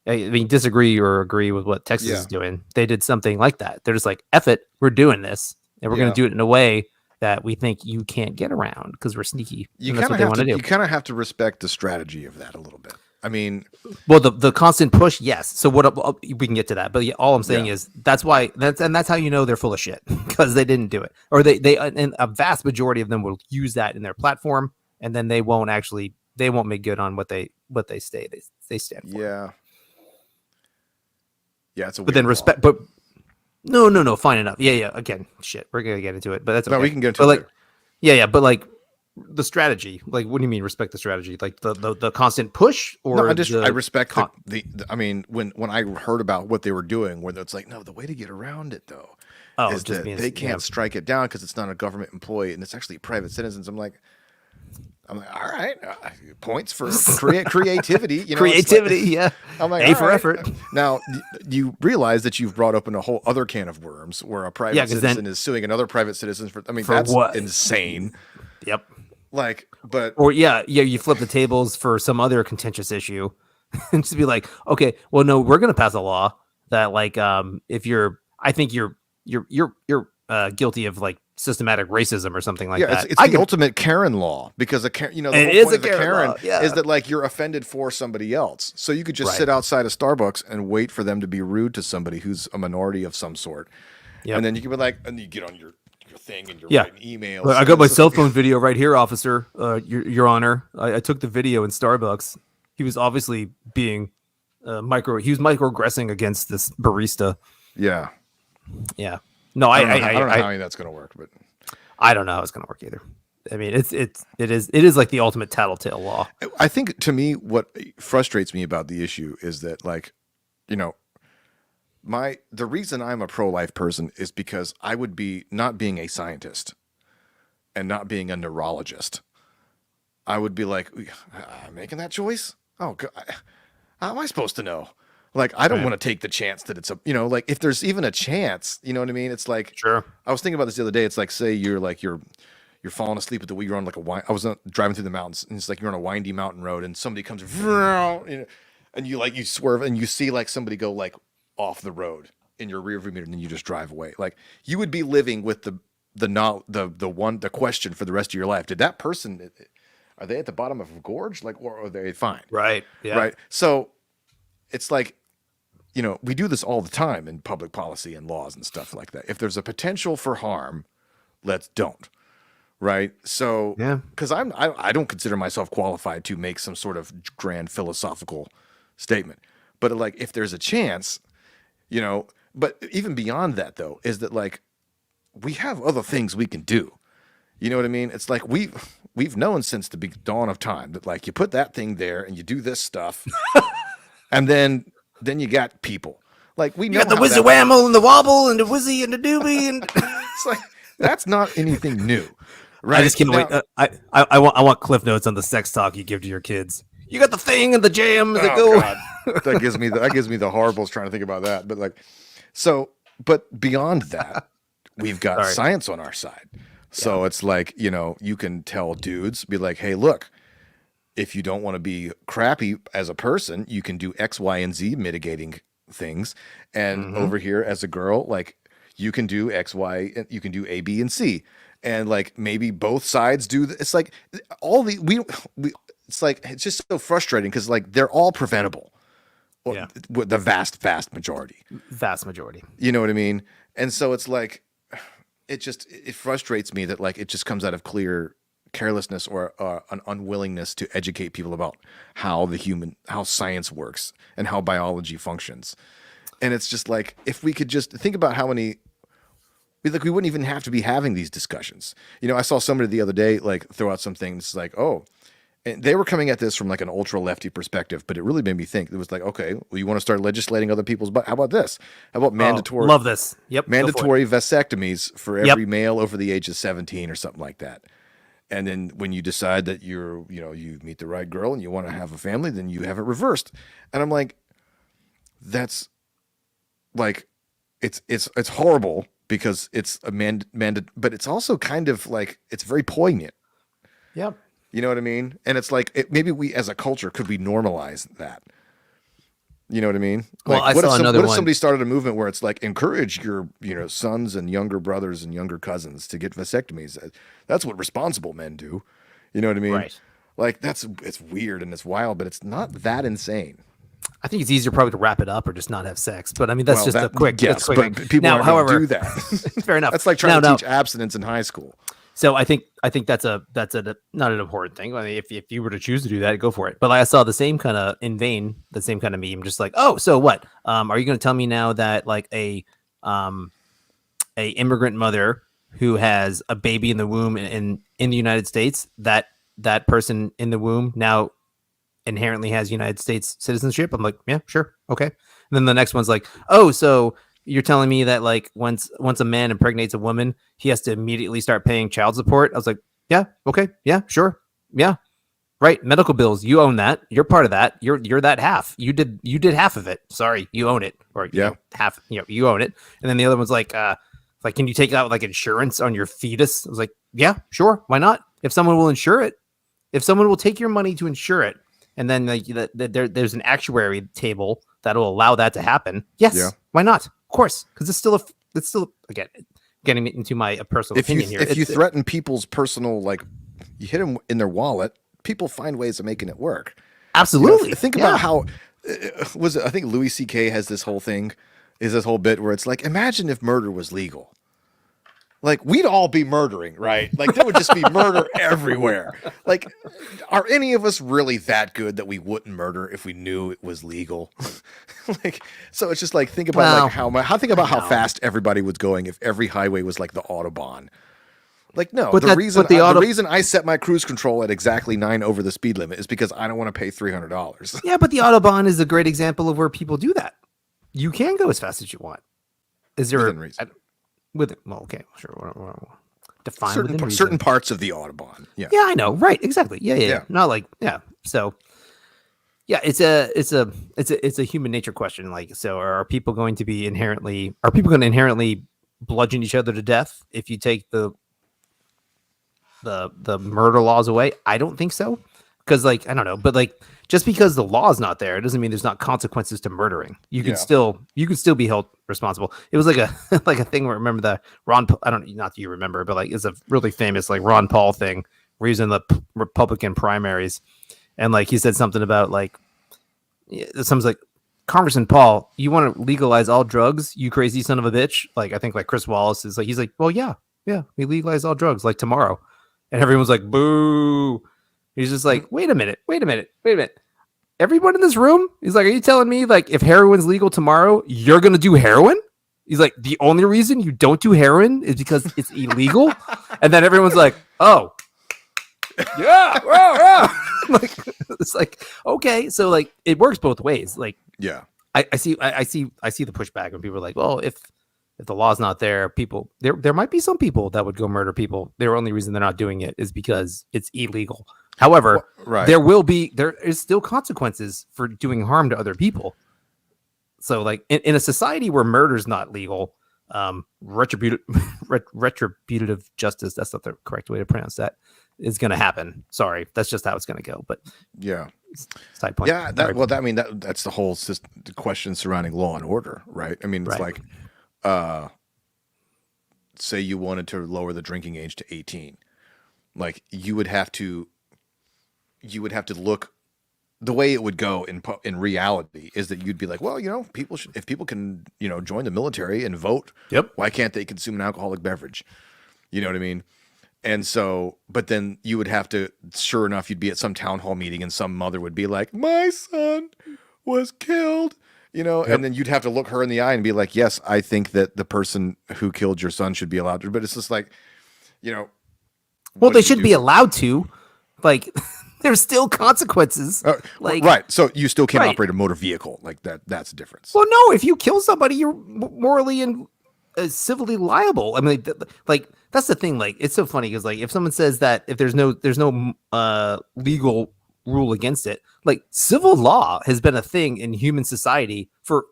I mean, disagree or agree with what Texas is doing. They did something like that. They're just like, F it, we're doing this, and we're going to do it in a way that we think you can't get around because we're sneaky. You kind of have to respect the strategy of that a little bit. I mean, well, the constant push, yes. So we can get to that, but all I'm saying is that's how you know they're full of shit, because they didn't do it, or they and a vast majority of them will use that in their platform, and then they won't make good on what they stand for. Yeah, it's a. But then respect, but no, fine enough. Yeah. Again, shit, we're gonna get into it, but that's okay. No, we can get into it. Like, yeah, but like the strategy, like, what do you mean respect the strategy? Like the constant push, or no, I respect the I mean, when I heard about what they were doing, where it's like, no, the way to get around it though, is that they can't strike it down because it's not a government employee and it's actually private citizens. I'm like, all right, points for creativity. You know, creativity, yeah. I'm like, A for effort. Now, you realize that you've brought open a whole other can of worms where a private citizen is suing another private citizen for. I mean, that's what? Insane. Yep. Like, but or you flip the tables for some other contentious issue, and just be like, okay, well, no, we're gonna pass a law that, like, if I think you're guilty of like systematic racism or something like that. It's the ultimate Karen law, because the whole point of the Karen is that, like, you're offended for somebody else. So you could just sit outside of Starbucks and wait for them to be rude to somebody who's a minority of some sort. Yep. And then you can be like, and you get on your thing and you're writing emails. I got my cell phone video right here, officer. Your Honor, I took the video in Starbucks. He was obviously being microaggressing against this barista. Yeah. No, I don't know how that's going to work, but I don't know how it's going to work either. I mean, it is like the ultimate tattletale law. I think, to me, what frustrates me about the issue is that, like, you know, the reason I'm a pro-life person is because I would be, not being a scientist and not being a neurologist, I would be like, making that choice? Oh, God, how am I supposed to know? Like, I don't want to take the chance that it's like, if there's even a chance, you know what I mean? It's like, sure. I was thinking about this the other day. It's like, say you're falling asleep at the wheel. You're on like I was driving through the mountains, and it's like you're on a windy mountain road, and somebody comes, and you swerve, and you see like somebody go like off the road in your rearview mirror, and then you just drive away. Like, you would be living with the question for the rest of your life. Did that person, are they at the bottom of a gorge? Like, or are they fine? Right. Yeah. Right. So it's like, you know, we do this all the time in public policy and laws and stuff like that. If there's a potential for harm, let's don't. Right. So, because I don't consider myself qualified to make some sort of grand philosophical statement, but like, if there's a chance, you know, but even beyond that though, is that, like, we have other things we can do. You know what I mean? It's like, we've known since the dawn of time that, like, you put that thing there and you do this stuff and then you got people. Like, we know you got the whizzy whamble and the wobble and the whizzy and the doobie, and it's like, that's not anything new. Right. I just can't wait. I want Cliff Notes on the sex talk you give to your kids. You got the thing and the jam that go. God. That gives me the horribles trying to think about that. But like, so, but beyond that, we've got science on our side. So it's like, you know, you can tell dudes, be like, hey, look, if you don't want to be crappy as a person, you can do X, Y, and Z mitigating things. And over here, as a girl, like, you can do X, Y, you can do A, B, and C. And like, maybe both sides do. It's like it's like it's just so frustrating because like they're all preventable. Well, Yeah. the vast majority. Vast majority. You know what I mean? And so it's like it frustrates me that like it just comes out of clear carelessness or an unwillingness to educate people about how science works and how biology functions. And it's just like if we could just think about how many we wouldn't even have to be having these discussions. You know, I saw somebody the other day like throw out some things like, oh, and they were coming at this from like an ultra lefty perspective, but it really made me think. It was like, okay, well, you want to start legislating other people's, but how about this? How about mandatory? Love this. Yep. Mandatory vasectomies for every male over the age of 17 or something like that. And then when you decide that you meet the right girl and you want to have a family, then you have it reversed. And I'm like, that's like, it's horrible because it's a but it's also kind of like, it's very poignant. Yep. You know what I mean? And it's like, maybe we as a culture, could we normalize that? You know what I mean? Well, like, I saw another what if one. somebody started a movement where it's like, encourage your, sons and younger brothers and younger cousins to get vasectomies. That's what responsible men do. You know what I mean? Right. Like it's weird and it's wild, but it's not that insane. I think it's easier probably to wrap it up or just not have sex. But I mean, that's a quick. Yes, quick. but people now, aren't however, going to do that. fair enough. That's like trying to teach abstinence in high school. So I think that's not an important thing. I mean, if you were to choose to do that, go for it. But like, I saw the same kind of the same kind of meme, just like, oh, so what? Are you going to tell me now that like a immigrant mother who has a baby in the womb in the United States, that person in the womb now inherently has United States citizenship? I'm like, yeah, sure, okay. And then the next one's like, oh, so you're telling me that like once a man impregnates a woman, he has to immediately start paying child support? I was like, yeah, okay, yeah, sure, yeah, right. Medical bills, you own that. You're part of that. You're that half. You did half of it. Sorry, you own it, or half. You own it. And then the other one's like, can you take out like insurance on your fetus? I was like, yeah, sure, why not? If someone will insure it, if someone will take your money to insure it, and then like there's an actuary table that will allow that to happen. Yes, why not? Of course, because it's still again getting into my personal opinion here. If you threaten people's personal, like you hit them in their wallet, people find ways of making it work. Absolutely. Think about how was it? I think Louis C.K. has this whole bit where it's like, imagine if murder was legal. Like we'd all be murdering, right? Like there would just be murder everywhere. Like, are any of us really that good that we wouldn't murder if we knew it was legal? Like, so it's just like think about how fast everybody was going if every highway was like the Autobahn. Like no, but the reason I set my cruise control at exactly 9 over the speed limit is because I don't want to pay $300. Yeah, but the Autobahn is a great example of where people do that. You can go as fast as you want. Is there within reason? Sure. Define certain parts of the Autobahn. Yeah, I know. Right, exactly. Yeah. Not like So, yeah, it's a human nature question. Like, so are people going to inherently bludgeon each other to death if you take the murder laws away? I don't think so, because like I don't know, but like just because the law is not there, it doesn't mean there's not consequences to murdering. You can still be held responsible. It was like a like a thing where, remember the not that you remember, but like it's a really famous like Ron Paul thing where he's in the Republican primaries, and like he said something about like someone's like, Congressman Paul, you want to legalize all drugs, you crazy son of a bitch? Like I think like Chris Wallace is like, he's like, well, yeah, we legalize all drugs like tomorrow, and everyone's like, boo. He's just like, wait a minute. Everyone in this room, he's like, are you telling me like if heroin's legal tomorrow, you're gonna do heroin? He's like, the only reason you don't do heroin is because it's illegal. And then everyone's like, oh, yeah. Like it's like, okay, so like it works both ways. Like, yeah, I see the pushback when people are like, well, if the law's not there, people there might be some people that would go murder people. Their only reason they're not doing it is because it's illegal. However, there is still consequences for doing harm to other people. So like in a society where murder's not legal, retributive justice, that's not the correct way to pronounce that, is going to happen. Sorry, that's just how it's going to go. But yeah, side point. Yeah, that's the whole the question surrounding law and order, right? I mean, it's like, say you wanted to lower the drinking age to 18, like you would have to you would have to look the way it would go in reality is that you'd be like, well, people should, if people can, join the military and vote, Yep. why can't they consume an alcoholic beverage? You know what I mean? And so, but then you would have to, sure enough, you'd be at some town hall meeting and some mother would be like, my son was killed, Yep. and then you'd have to look her in the eye and be like, yes, I think that the person who killed your son should be allowed to, but it's just like, Well, what they do you should do? be allowed to. Like, there's still consequences. Like, right. So you still can't Right. operate a motor vehicle like that. That's the difference. well, no, if you kill somebody, you're morally and civilly liable. I mean, like that's the thing. Like, it's so funny because like if someone says that if there's no legal rule against it, like civil law has been a thing in human society for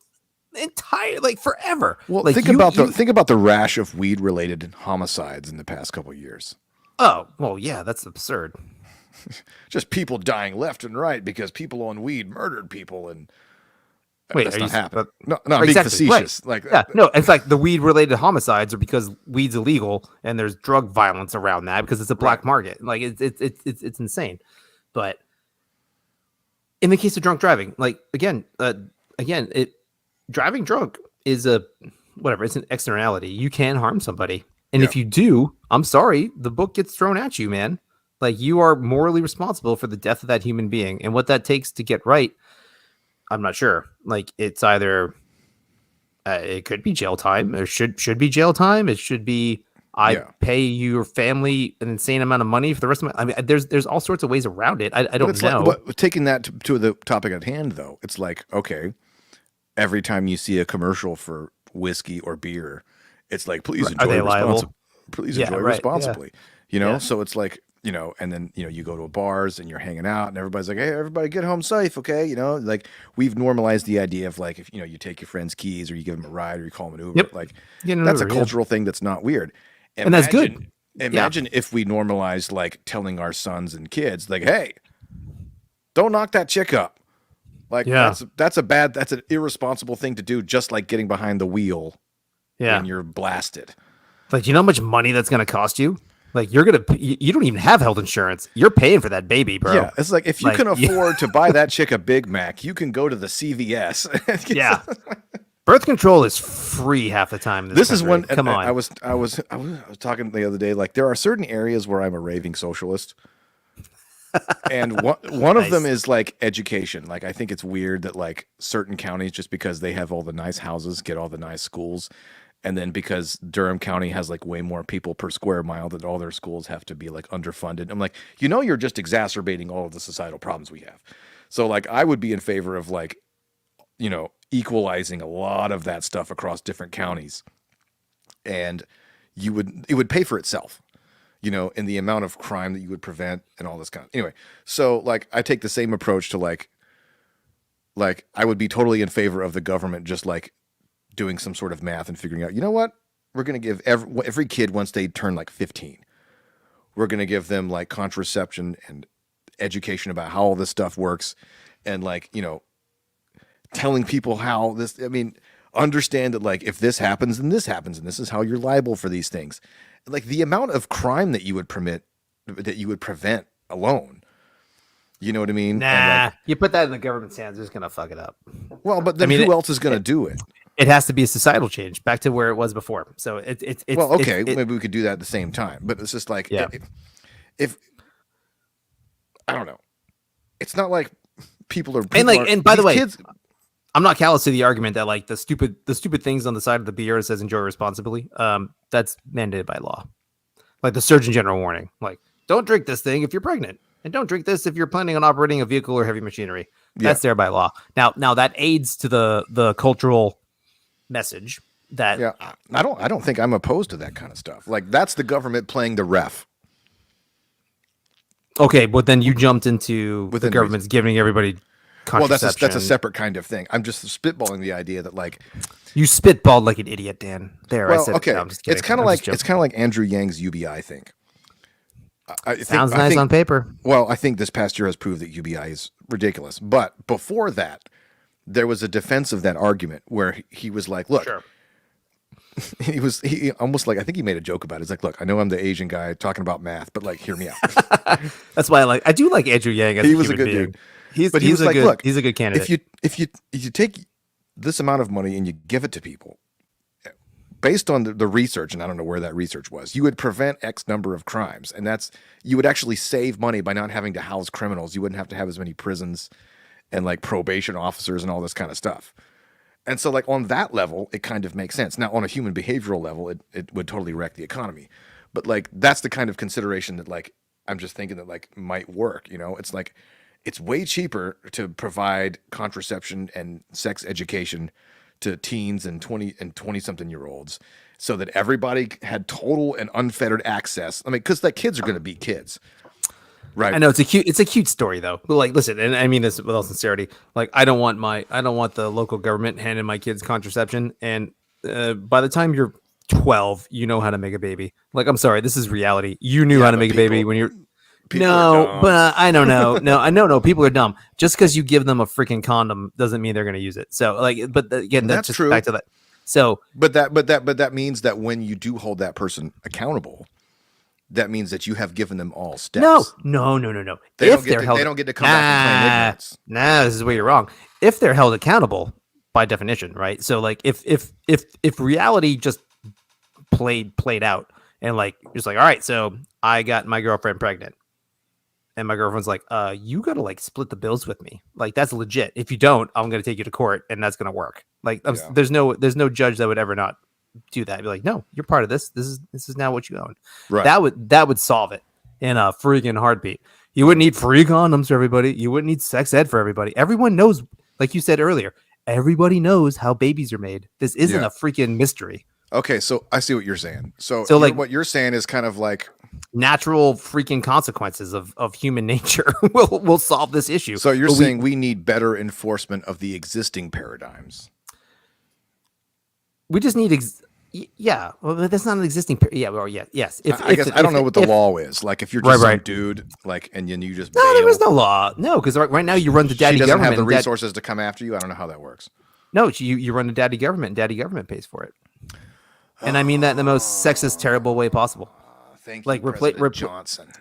forever. Well, like think about the rash of weed related homicides in the past couple of years. Oh, well, yeah, that's absurd. Just people dying left and right because people on weed murdered people, and Wait, that's are not you- happening. uh, No, I'm being exactly, right. facetious. Like, Yeah, no, in fact, the weed related homicides are because weed's illegal and there's drug violence around that because it's a black market. Like it's insane. But in the case of drunk driving, like again, driving drunk is it's an externality. You can harm somebody. And if you do, I'm sorry, the book gets thrown at you, man. Like you are morally responsible for the death of that human being. And what that takes to get right, I'm not sure. Like it's either it could be jail time. Or should be jail time. It should be pay your family an insane amount of money for the rest of my. I mean, there's all sorts of ways around it. I don't know. but taking that to the topic at hand, though, it's like, okay, every time you see a commercial for whiskey or beer, it's like, please Are enjoy they liable? Please Yeah, enjoy right, responsibly. Yeah. So it's like, and then you go to bars and you're hanging out and everybody's like, hey, everybody get home safe, okay? Like we've normalized the idea of like, if you take your friend's keys or you give them a ride or you call them an Uber, Yep. like Get an that's Uber, a cultural thing that's not weird. And that's good. Imagine if we normalized like telling our sons and kids like, hey, don't knock that chick up. Like that's an irresponsible thing to do, just like getting behind the wheel when you're blasted. Like, you know how much money that's going to cost you? Like, you don't even have health insurance. You're paying for that baby, bro. Yeah, it's like if you can afford to buy that chick a Big Mac, you can go to the CVS. Yeah. Birth control is free half the time. In this is country. when Come on. I was talking the other day. Like there are certain areas where I'm a raving socialist, and one of them is like education. Like I think it's weird that like certain counties, just because they have all the nice houses, get all the nice schools. And then because Durham County has like way more people per square mile, that all their schools have to be like underfunded. I'm like, you're just exacerbating all of the societal problems we have. So like, I would be in favor of like, equalizing a lot of that stuff across different counties, and it would pay for itself, in the amount of crime that you would prevent and all this kind of. Anyway, so like, I take the same approach to like I would be totally in favor of the government just like doing some sort of math and figuring out, what, we're going to give every kid once they turn like 15, we're going to give them like contraception and education about how all this stuff works. And like, telling people how this, understand that like, if this happens, then this happens. And this is how you're liable for these things. Like the amount of crime that you would prevent alone. You know what I mean? Nah, And like, you put that in the government's hands, it's going to fuck it up. well, but then who else is going to do it? It has to be a societal change back to where it was before. So it's well, okay, maybe we could do that at the same time, but it's just like, if I don't know, it's not like people are, and by the way, kids, I'm not callous to the argument that like the stupid things on the side of the beer that says enjoy responsibly. That's mandated by law. Like the Surgeon General warning, like don't drink this thing if you're pregnant, and don't drink this if you're planning on operating a vehicle or heavy machinery. That's there by law. Now that aids to the cultural message that I don't think I'm opposed to that kind of stuff. Like that's the government playing the ref. Okay, but then you jumped into the government's giving everybody contraception. Well, that's a separate kind of thing. I'm just spitballing the idea that like you spitballed like an idiot, Dan. There, I said. Okay, No, I'm just kidding. It's kind of like Andrew Yang's UBI thing. Sounds nice on paper. Well, I think this past year has proved that UBI is ridiculous. But before that, there was a defense of that argument where he was like, look, he almost like, I think he made a joke about it. He's like, look, I know I'm the Asian guy talking about math, but like, hear me out. That's why I do like Andrew Yang as He a was a human good being. dude. He's But he was a like, good look, he's a good candidate. if you take this amount of money and you give it to people, based on the research, and I don't know where that research was, you would prevent X number of crimes, and you would actually save money by not having to house criminals. You wouldn't have to have as many prisons and like probation officers and all this kind of stuff. And so, like, on that level, it kind of makes sense. Now, on a human behavioral level, it would totally wreck the economy. But like, that's the kind of consideration that like I'm just thinking that like might work. It's like it's way cheaper to provide contraception and sex education to teens and 20 something year olds, so that everybody had total and unfettered access. I mean, because like kids are going to be kids. Right. I know it's a cute story though. But like, listen, and I mean this with all sincerity. Like, I don't want the local government handing my kids contraception. And by the time you're 12, you know how to make a baby. Like, I'm sorry, this is reality. You knew how to make a baby when you're. No, but I don't know. No, people are dumb. Just because you give them a freaking condom doesn't mean they're going to use it. So like, but again, that's just true. Back to that. So, but that means that when you do hold that person accountable, that means that you have given them all steps. No. They don't get to come back and claim ignorance. Nah, this is where you're wrong. If they're held accountable by definition, right? So like if reality just played out and like just like, all right, so I got my girlfriend pregnant. And my girlfriend's like, you gotta like split the bills with me. Like, that's legit. If you don't, I'm gonna take you to court and that's gonna work. Like, there's no judge that would ever not do that. Be like, no, you're part of this. This is now what you own. Right. That would solve it in a freaking heartbeat. You wouldn't need free condoms for everybody. You wouldn't need sex ed for everybody. Everyone knows, like you said earlier, everybody knows how babies are made. This isn't a freaking mystery. Okay, so I see what you're saying. So like, what you're saying is kind of like natural freaking consequences of human nature will solve this issue. So you're saying we need better enforcement of the existing paradigms. We just need yeah. Well, that's not an existing. Yes. I guess I don't know what the law is. Like, if you're just some dude, like, and then you just there is no law. No, because right now you run to daddy government. She doesn't have the resources to come after you. I don't know how that works. No, you run to daddy government. And daddy government pays for it. And I mean that in the most sexist, terrible way possible. Thank you, President Johnson.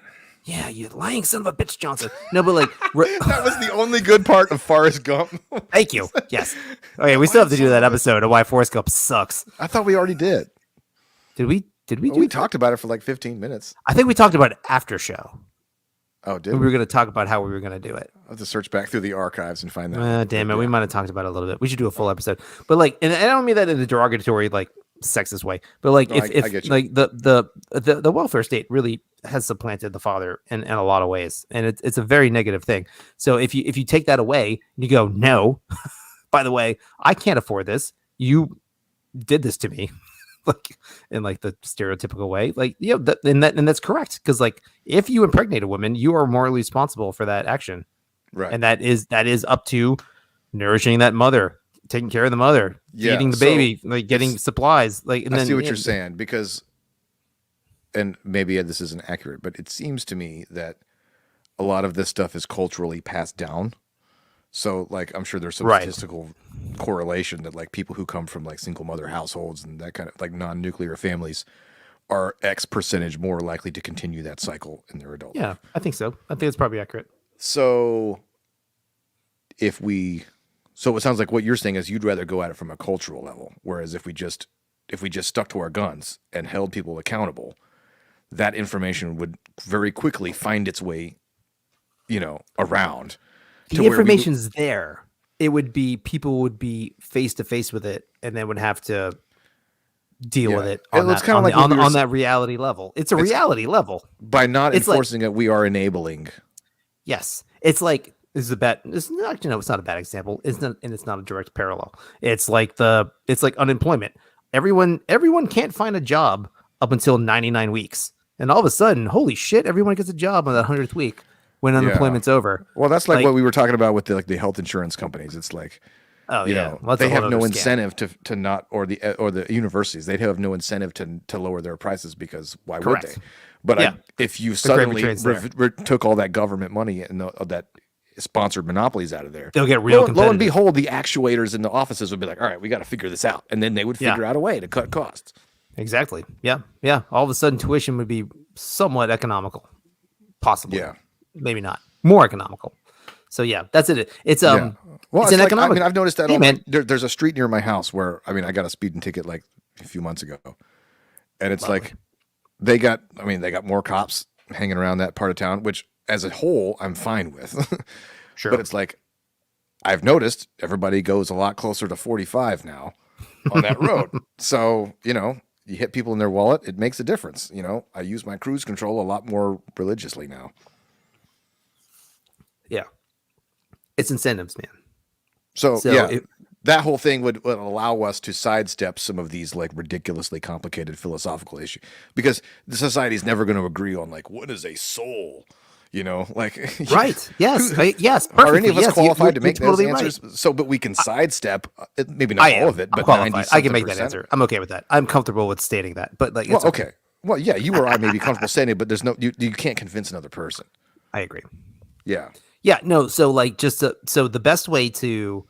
Yeah, you lying son of a bitch, Johnson. No, but like that was the only good part of Forrest Gump. Thank you. Yes. Okay, we still have to do that episode of why Forrest Gump sucks. I thought we already did. Did we? We talked about it for like 15 minutes. I think we talked about it after show. Oh, did we were going to talk about how we were going to do it. I'll have to search back through the archives and find that. Damn it, we might have talked about it a little bit. We should do a full episode. But like, and I don't mean that in a derogatory like sexist way, but like if like the welfare state really has supplanted the father in a lot of ways, and it's a very negative thing. So if you take that away and you go, no, by the way, I can't afford this, you did this to me, like in like the stereotypical way, like and that's correct, because like if you impregnate a woman, you are morally responsible for that action, right? And that is up to nourishing that mother, taking care of the mother, feeding the baby, like getting supplies. Like, and I see what you're saying, because, and maybe this isn't accurate, but it seems to me that a lot of this stuff is culturally passed down. So like, I'm sure there's some statistical correlation that like people who come from like single mother households and that kind of like non-nuclear families are X percentage more likely to continue that cycle in their adult life. I think so. I think it's probably accurate. So so it sounds like what you're saying is you'd rather go at it from a cultural level, whereas if we just stuck to our guns and held people accountable, that information would very quickly find its way, around. The information's there. It would be, people would be face to face with it and then would have to deal with it on that reality level. It's a reality level. By not enforcing it, we are enabling. Yes. It's like, it's not a bad example. It's not a direct parallel. It's like unemployment. Everyone can't find a job up until 99 weeks. And all of a sudden, holy shit, everyone gets a job on that 100th week when unemployment's over. Well, that's like what we were talking about with the health insurance companies. It's like, they have no incentive to not, or the universities, they'd have no incentive to lower their prices, because why would they? But if you suddenly took all that government money and that sponsored monopolies out of there. They'll get real Lo and competitive. behold, the actuators in the offices would be like, all right, we got to figure this out. And then they would figure out a way to cut costs. Exactly. Yeah. Yeah. All of a sudden, tuition would be somewhat economical. Possibly. Yeah. Maybe not. More economical. So yeah, that's it. It's Well, it's an like, economic. I mean, I've noticed that. Hey, man. There's a street near my house where I got a speeding ticket like a few months ago, and it's like they got more cops hanging around that part of town, which as a whole I'm fine with. Sure. But it's like I've noticed everybody goes a lot closer to 45 now on that road. So you hit people in their wallet, it makes a difference. I use my cruise control a lot more religiously now. Yeah. It's incentives, man. So yeah, that whole thing would allow us to sidestep some of these like ridiculously complicated philosophical issues, because the society is never going to agree on like what is a soul, like right. Yes. Yes. Are any of us Yes, qualified to make those totally answers? Right. So, but we can sidestep maybe not all of it, but qualified. 90. I can make that answer. I'm okay with that. I'm comfortable with stating that. But like, Well, okay. Well, yeah, you or I may be comfortable saying it, but there's you can't convince another person. I agree. Yeah. Yeah, no, so like so the best way to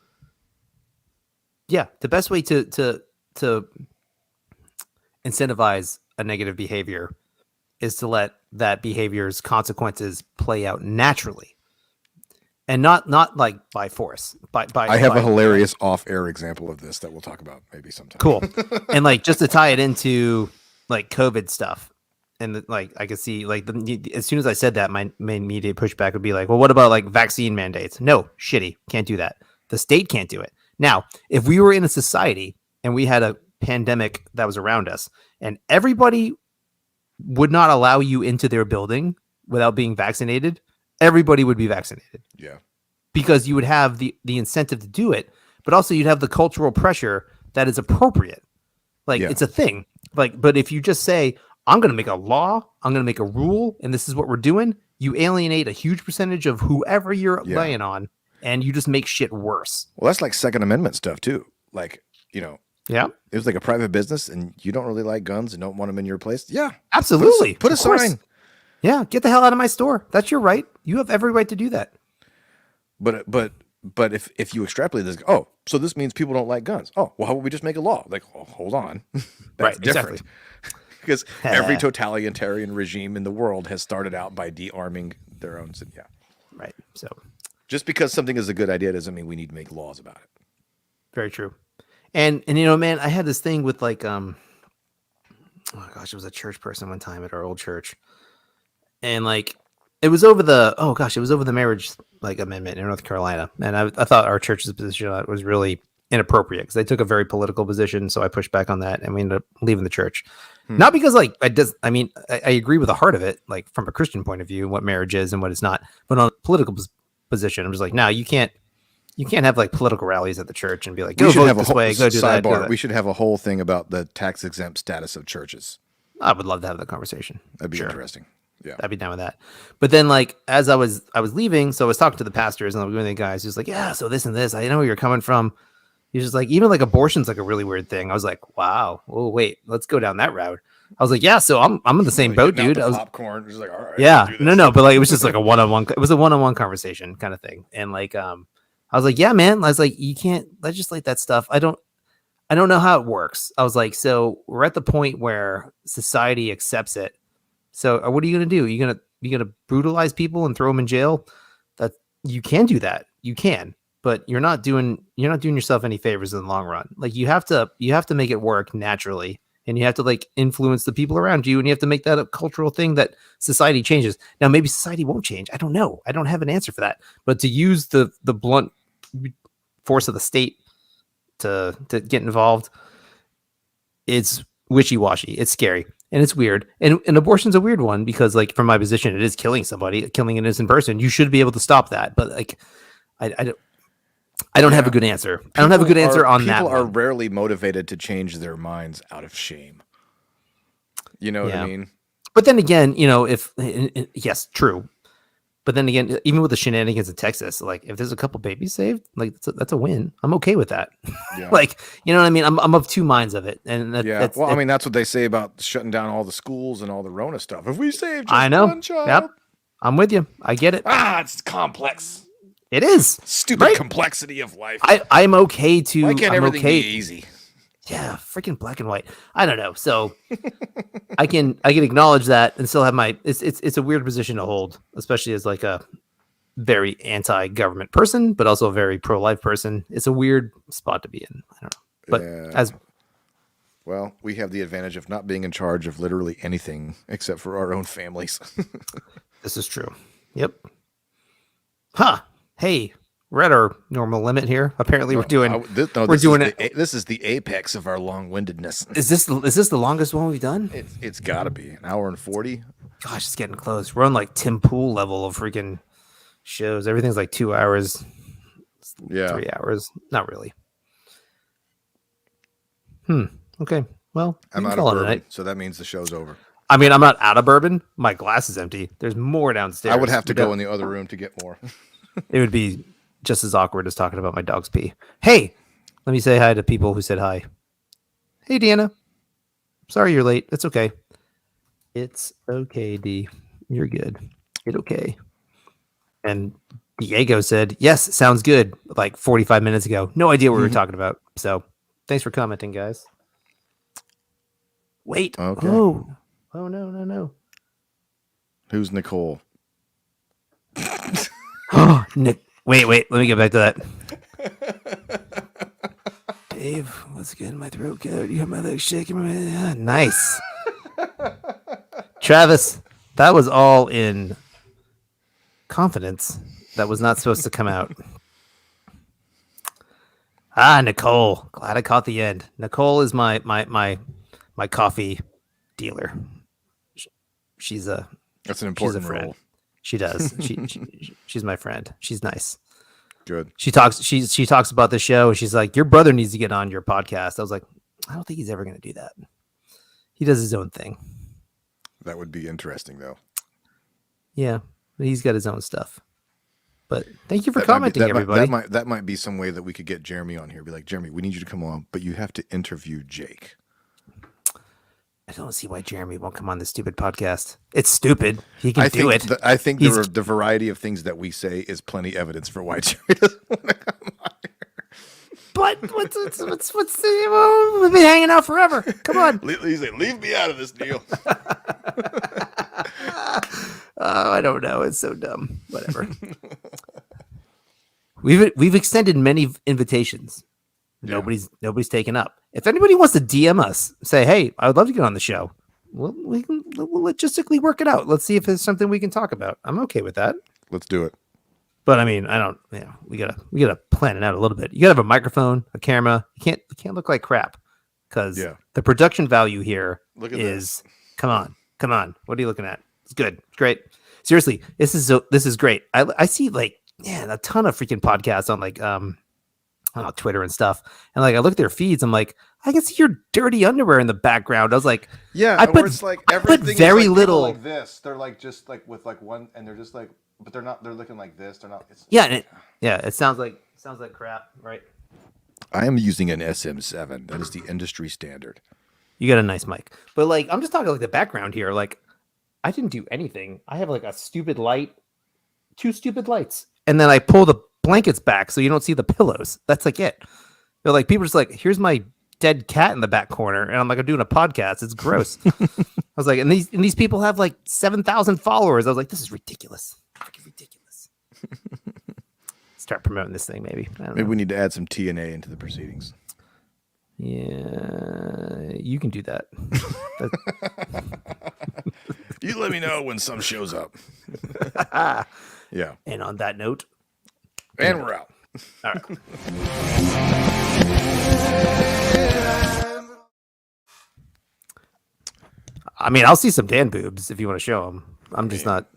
to incentivize a negative behavior is to let that behavior's consequences play out naturally. And not like by force. I have a hilarious off-air example of this that we'll talk about maybe sometime. Cool. And like just to tie it into like COVID stuff. And like I could see like as soon as I said that, my main immediate pushback would be like, well, what about like vaccine mandates? No, shitty, can't do that. The state can't do it. Now, if we were in a society and we had a pandemic that was around us, and everybody would not allow you into their building without being vaccinated, everybody would be vaccinated. Yeah, because you would have the incentive to do it, but also you'd have the cultural pressure that is appropriate. Like it's a thing. Like, but if you just say, I'm going to make a law, I'm going to make a rule, and this is what we're doing, you alienate a huge percentage of whoever you're laying on, and you just make shit worse. Well, that's like Second Amendment stuff too. Like, yeah, it was like a private business and you don't really like guns and don't want them in your place. Yeah, absolutely. Put a sign. Yeah, get the hell out of my store. That's your right. You have every right to do that. But if you extrapolate this, so this means people don't like guns. Oh, well, how about we just make a law? Like, hold on. That's right, different. Exactly. Because every totalitarian regime in the world has started out by de-arming their own. Yeah. Right. So just because something is a good idea doesn't mean we need to make laws about it. Very true. And man, I had this thing with like oh gosh, it was a church person one time at our old church. And like it was over the marriage like amendment in North Carolina. And I thought our church's position on it was really inappropriate because they took a very political position. So I pushed back on that and we ended up leaving the church. Not because like I agree with the heart of it, like from a Christian point of view, what marriage is and what it's not, but on a political position, I'm just like, no, you can't have like political rallies at the church and be like, go vote this way, go do that. We should have a whole thing about the tax exempt status of churches. I would love to have that conversation. That'd be interesting. Yeah, I'd be down with that. But then like as I was leaving, so I was talking to the pastors and one of the guys who's like, yeah, so this and this, I know where you're coming from. He's just like, even like abortion's like a really weird thing. I was like, wow. Oh wait, let's go down that route. I was like, yeah, so I'm in the same boat, dude. I was popcorn. Just like, all right. Yeah, no, but like it was just like a one-on-one. It was a one-on-one conversation kind of thing. And like, I was like, yeah, man. I was like, you can't legislate that stuff. I don't know how it works. I was like, so we're at the point where society accepts it. So what are you gonna do? You gonna brutalize people and throw them in jail? That you can do that. You can. But you're not doing yourself any favors in the long run. Like you have to make it work naturally, and you have to like influence the people around you, and you have to make that a cultural thing that society changes. Now, maybe society won't change. I don't know. I don't have an answer for that. But to use the blunt force of the state to get involved, it's wishy-washy. It's scary and it's weird. And abortion's a weird one because like from my position, it is killing somebody, killing an innocent person. You should be able to stop that. But like, I don't have a good answer. I don't have a good answer on that. People are rarely motivated to change their minds out of shame. You know what I mean? But then again, yes, true. But then again, even with the shenanigans in Texas, like if there's a couple babies saved, like that's a win. I'm okay with that. Yeah. Like, you know what I mean? I'm of two minds of it. And that's what they say about shutting down all the schools and all the Rona stuff. If we save just I know. one child. Yep. I'm with you. I get it. It's complex. It is Stupid right? complexity of life. I'm okay to. Why can't I'm everything okay. be easy? Yeah, freaking black and white. I don't know. So I can acknowledge that and still have my. It's a weird position to hold, especially as like a very anti-government person, but also a very pro-life person. It's a weird spot to be in. I don't know. But Yeah. Well, we have the advantage of not being in charge of literally anything except for our own families. this is true. Yep. Huh. Hey, we're at our normal limit here. Apparently, we're doing. This is the apex of our long-windedness. Is this the longest one we've done? It's got to be an hour and 40. Gosh, it's getting close. We're on like Tim Pool level of freaking shows. Everything's like 2 hours. Yeah. 3 hours. Not really. Okay. Well, I'm out of bourbon, so that means the show's over. I mean, I'm not out of bourbon. My glass is empty. There's more downstairs. I would have to go in the other room to get more. It would be just as awkward as talking about my dog's pee. Hey, let me say hi to people who said hi. Hey, Deanna. Sorry you're late. It's okay. It's okay, D. You're good. It's okay. And Diego said, yes, sounds good. Like 45 minutes ago. No idea what we were talking about. So thanks for commenting, guys. Wait. Okay. Oh, no. Who's Nicole? Oh, Nick. Wait. Let me get back to that. Dave, what's good in my throat? Good. You got my legs shaking. Nice. Travis, that was all in confidence. That was not supposed to come out. Nicole. Glad I caught the end. Nicole is my coffee dealer. She's That's an important friend. role. She does. She's my friend. She's nice. Good. She talks about the show. And she's like, your brother needs to get on your podcast. I was like, I don't think he's ever going to do that. He does his own thing. That would be interesting, though. Yeah, he's got his own stuff. But thank you for commenting, everybody. That might be some way that we could get Jeremy on here. Be like, Jeremy, we need you to come on, but you have to interview Jake. I don't see why Jeremy won't come on this stupid podcast. It's stupid. He can do it. I think the variety of things that we say is plenty evidence for why Jeremy doesn't want to come on here. But we've been hanging out forever. Come on. He's like, leave me out of this deal. I don't know. It's so dumb. Whatever. We've extended many invitations. Yeah. Nobody's taken up. If anybody wants to DM us, say, hey, I would love to get on the show. We'll logistically work it out. Let's see if there's something we can talk about. I'm okay with that. Let's do it. But I mean, we gotta plan it out a little bit. You gotta have a microphone, a camera. You can't look like crap because the production value here is. Come on. What are you looking at? It's good. It's great. Seriously, this is great. I see like a ton of freaking podcasts on like Twitter and stuff, and like I look at their feeds. I'm like, I can see your dirty underwear in the background. I was like, I put very little like this. They're like just like with like one, and they're just like, but they're not. They're looking like this. They're not. It sounds like crap, right? I am using an SM7. That is the industry standard. You got a nice mic, but like I'm just talking like the background here. Like I didn't do anything. I have like a stupid light, 2 stupid lights, and then I pull the blankets back so you don't see the pillows. That's like it. They're like, people are just like, here's my dead cat in the back corner, and I'm like, I'm doing a podcast. It's gross. I was like, and these people have like 7,000 followers. I was like, this is ridiculous. Freaking ridiculous. Start promoting this thing, maybe. Maybe we need to add some TNA into the proceedings. Yeah, you can do that. You let me know when some shows up. Yeah. And on that note, and we're out. All right. I mean, I'll see some Dan boobs if you want to show them. I'm just not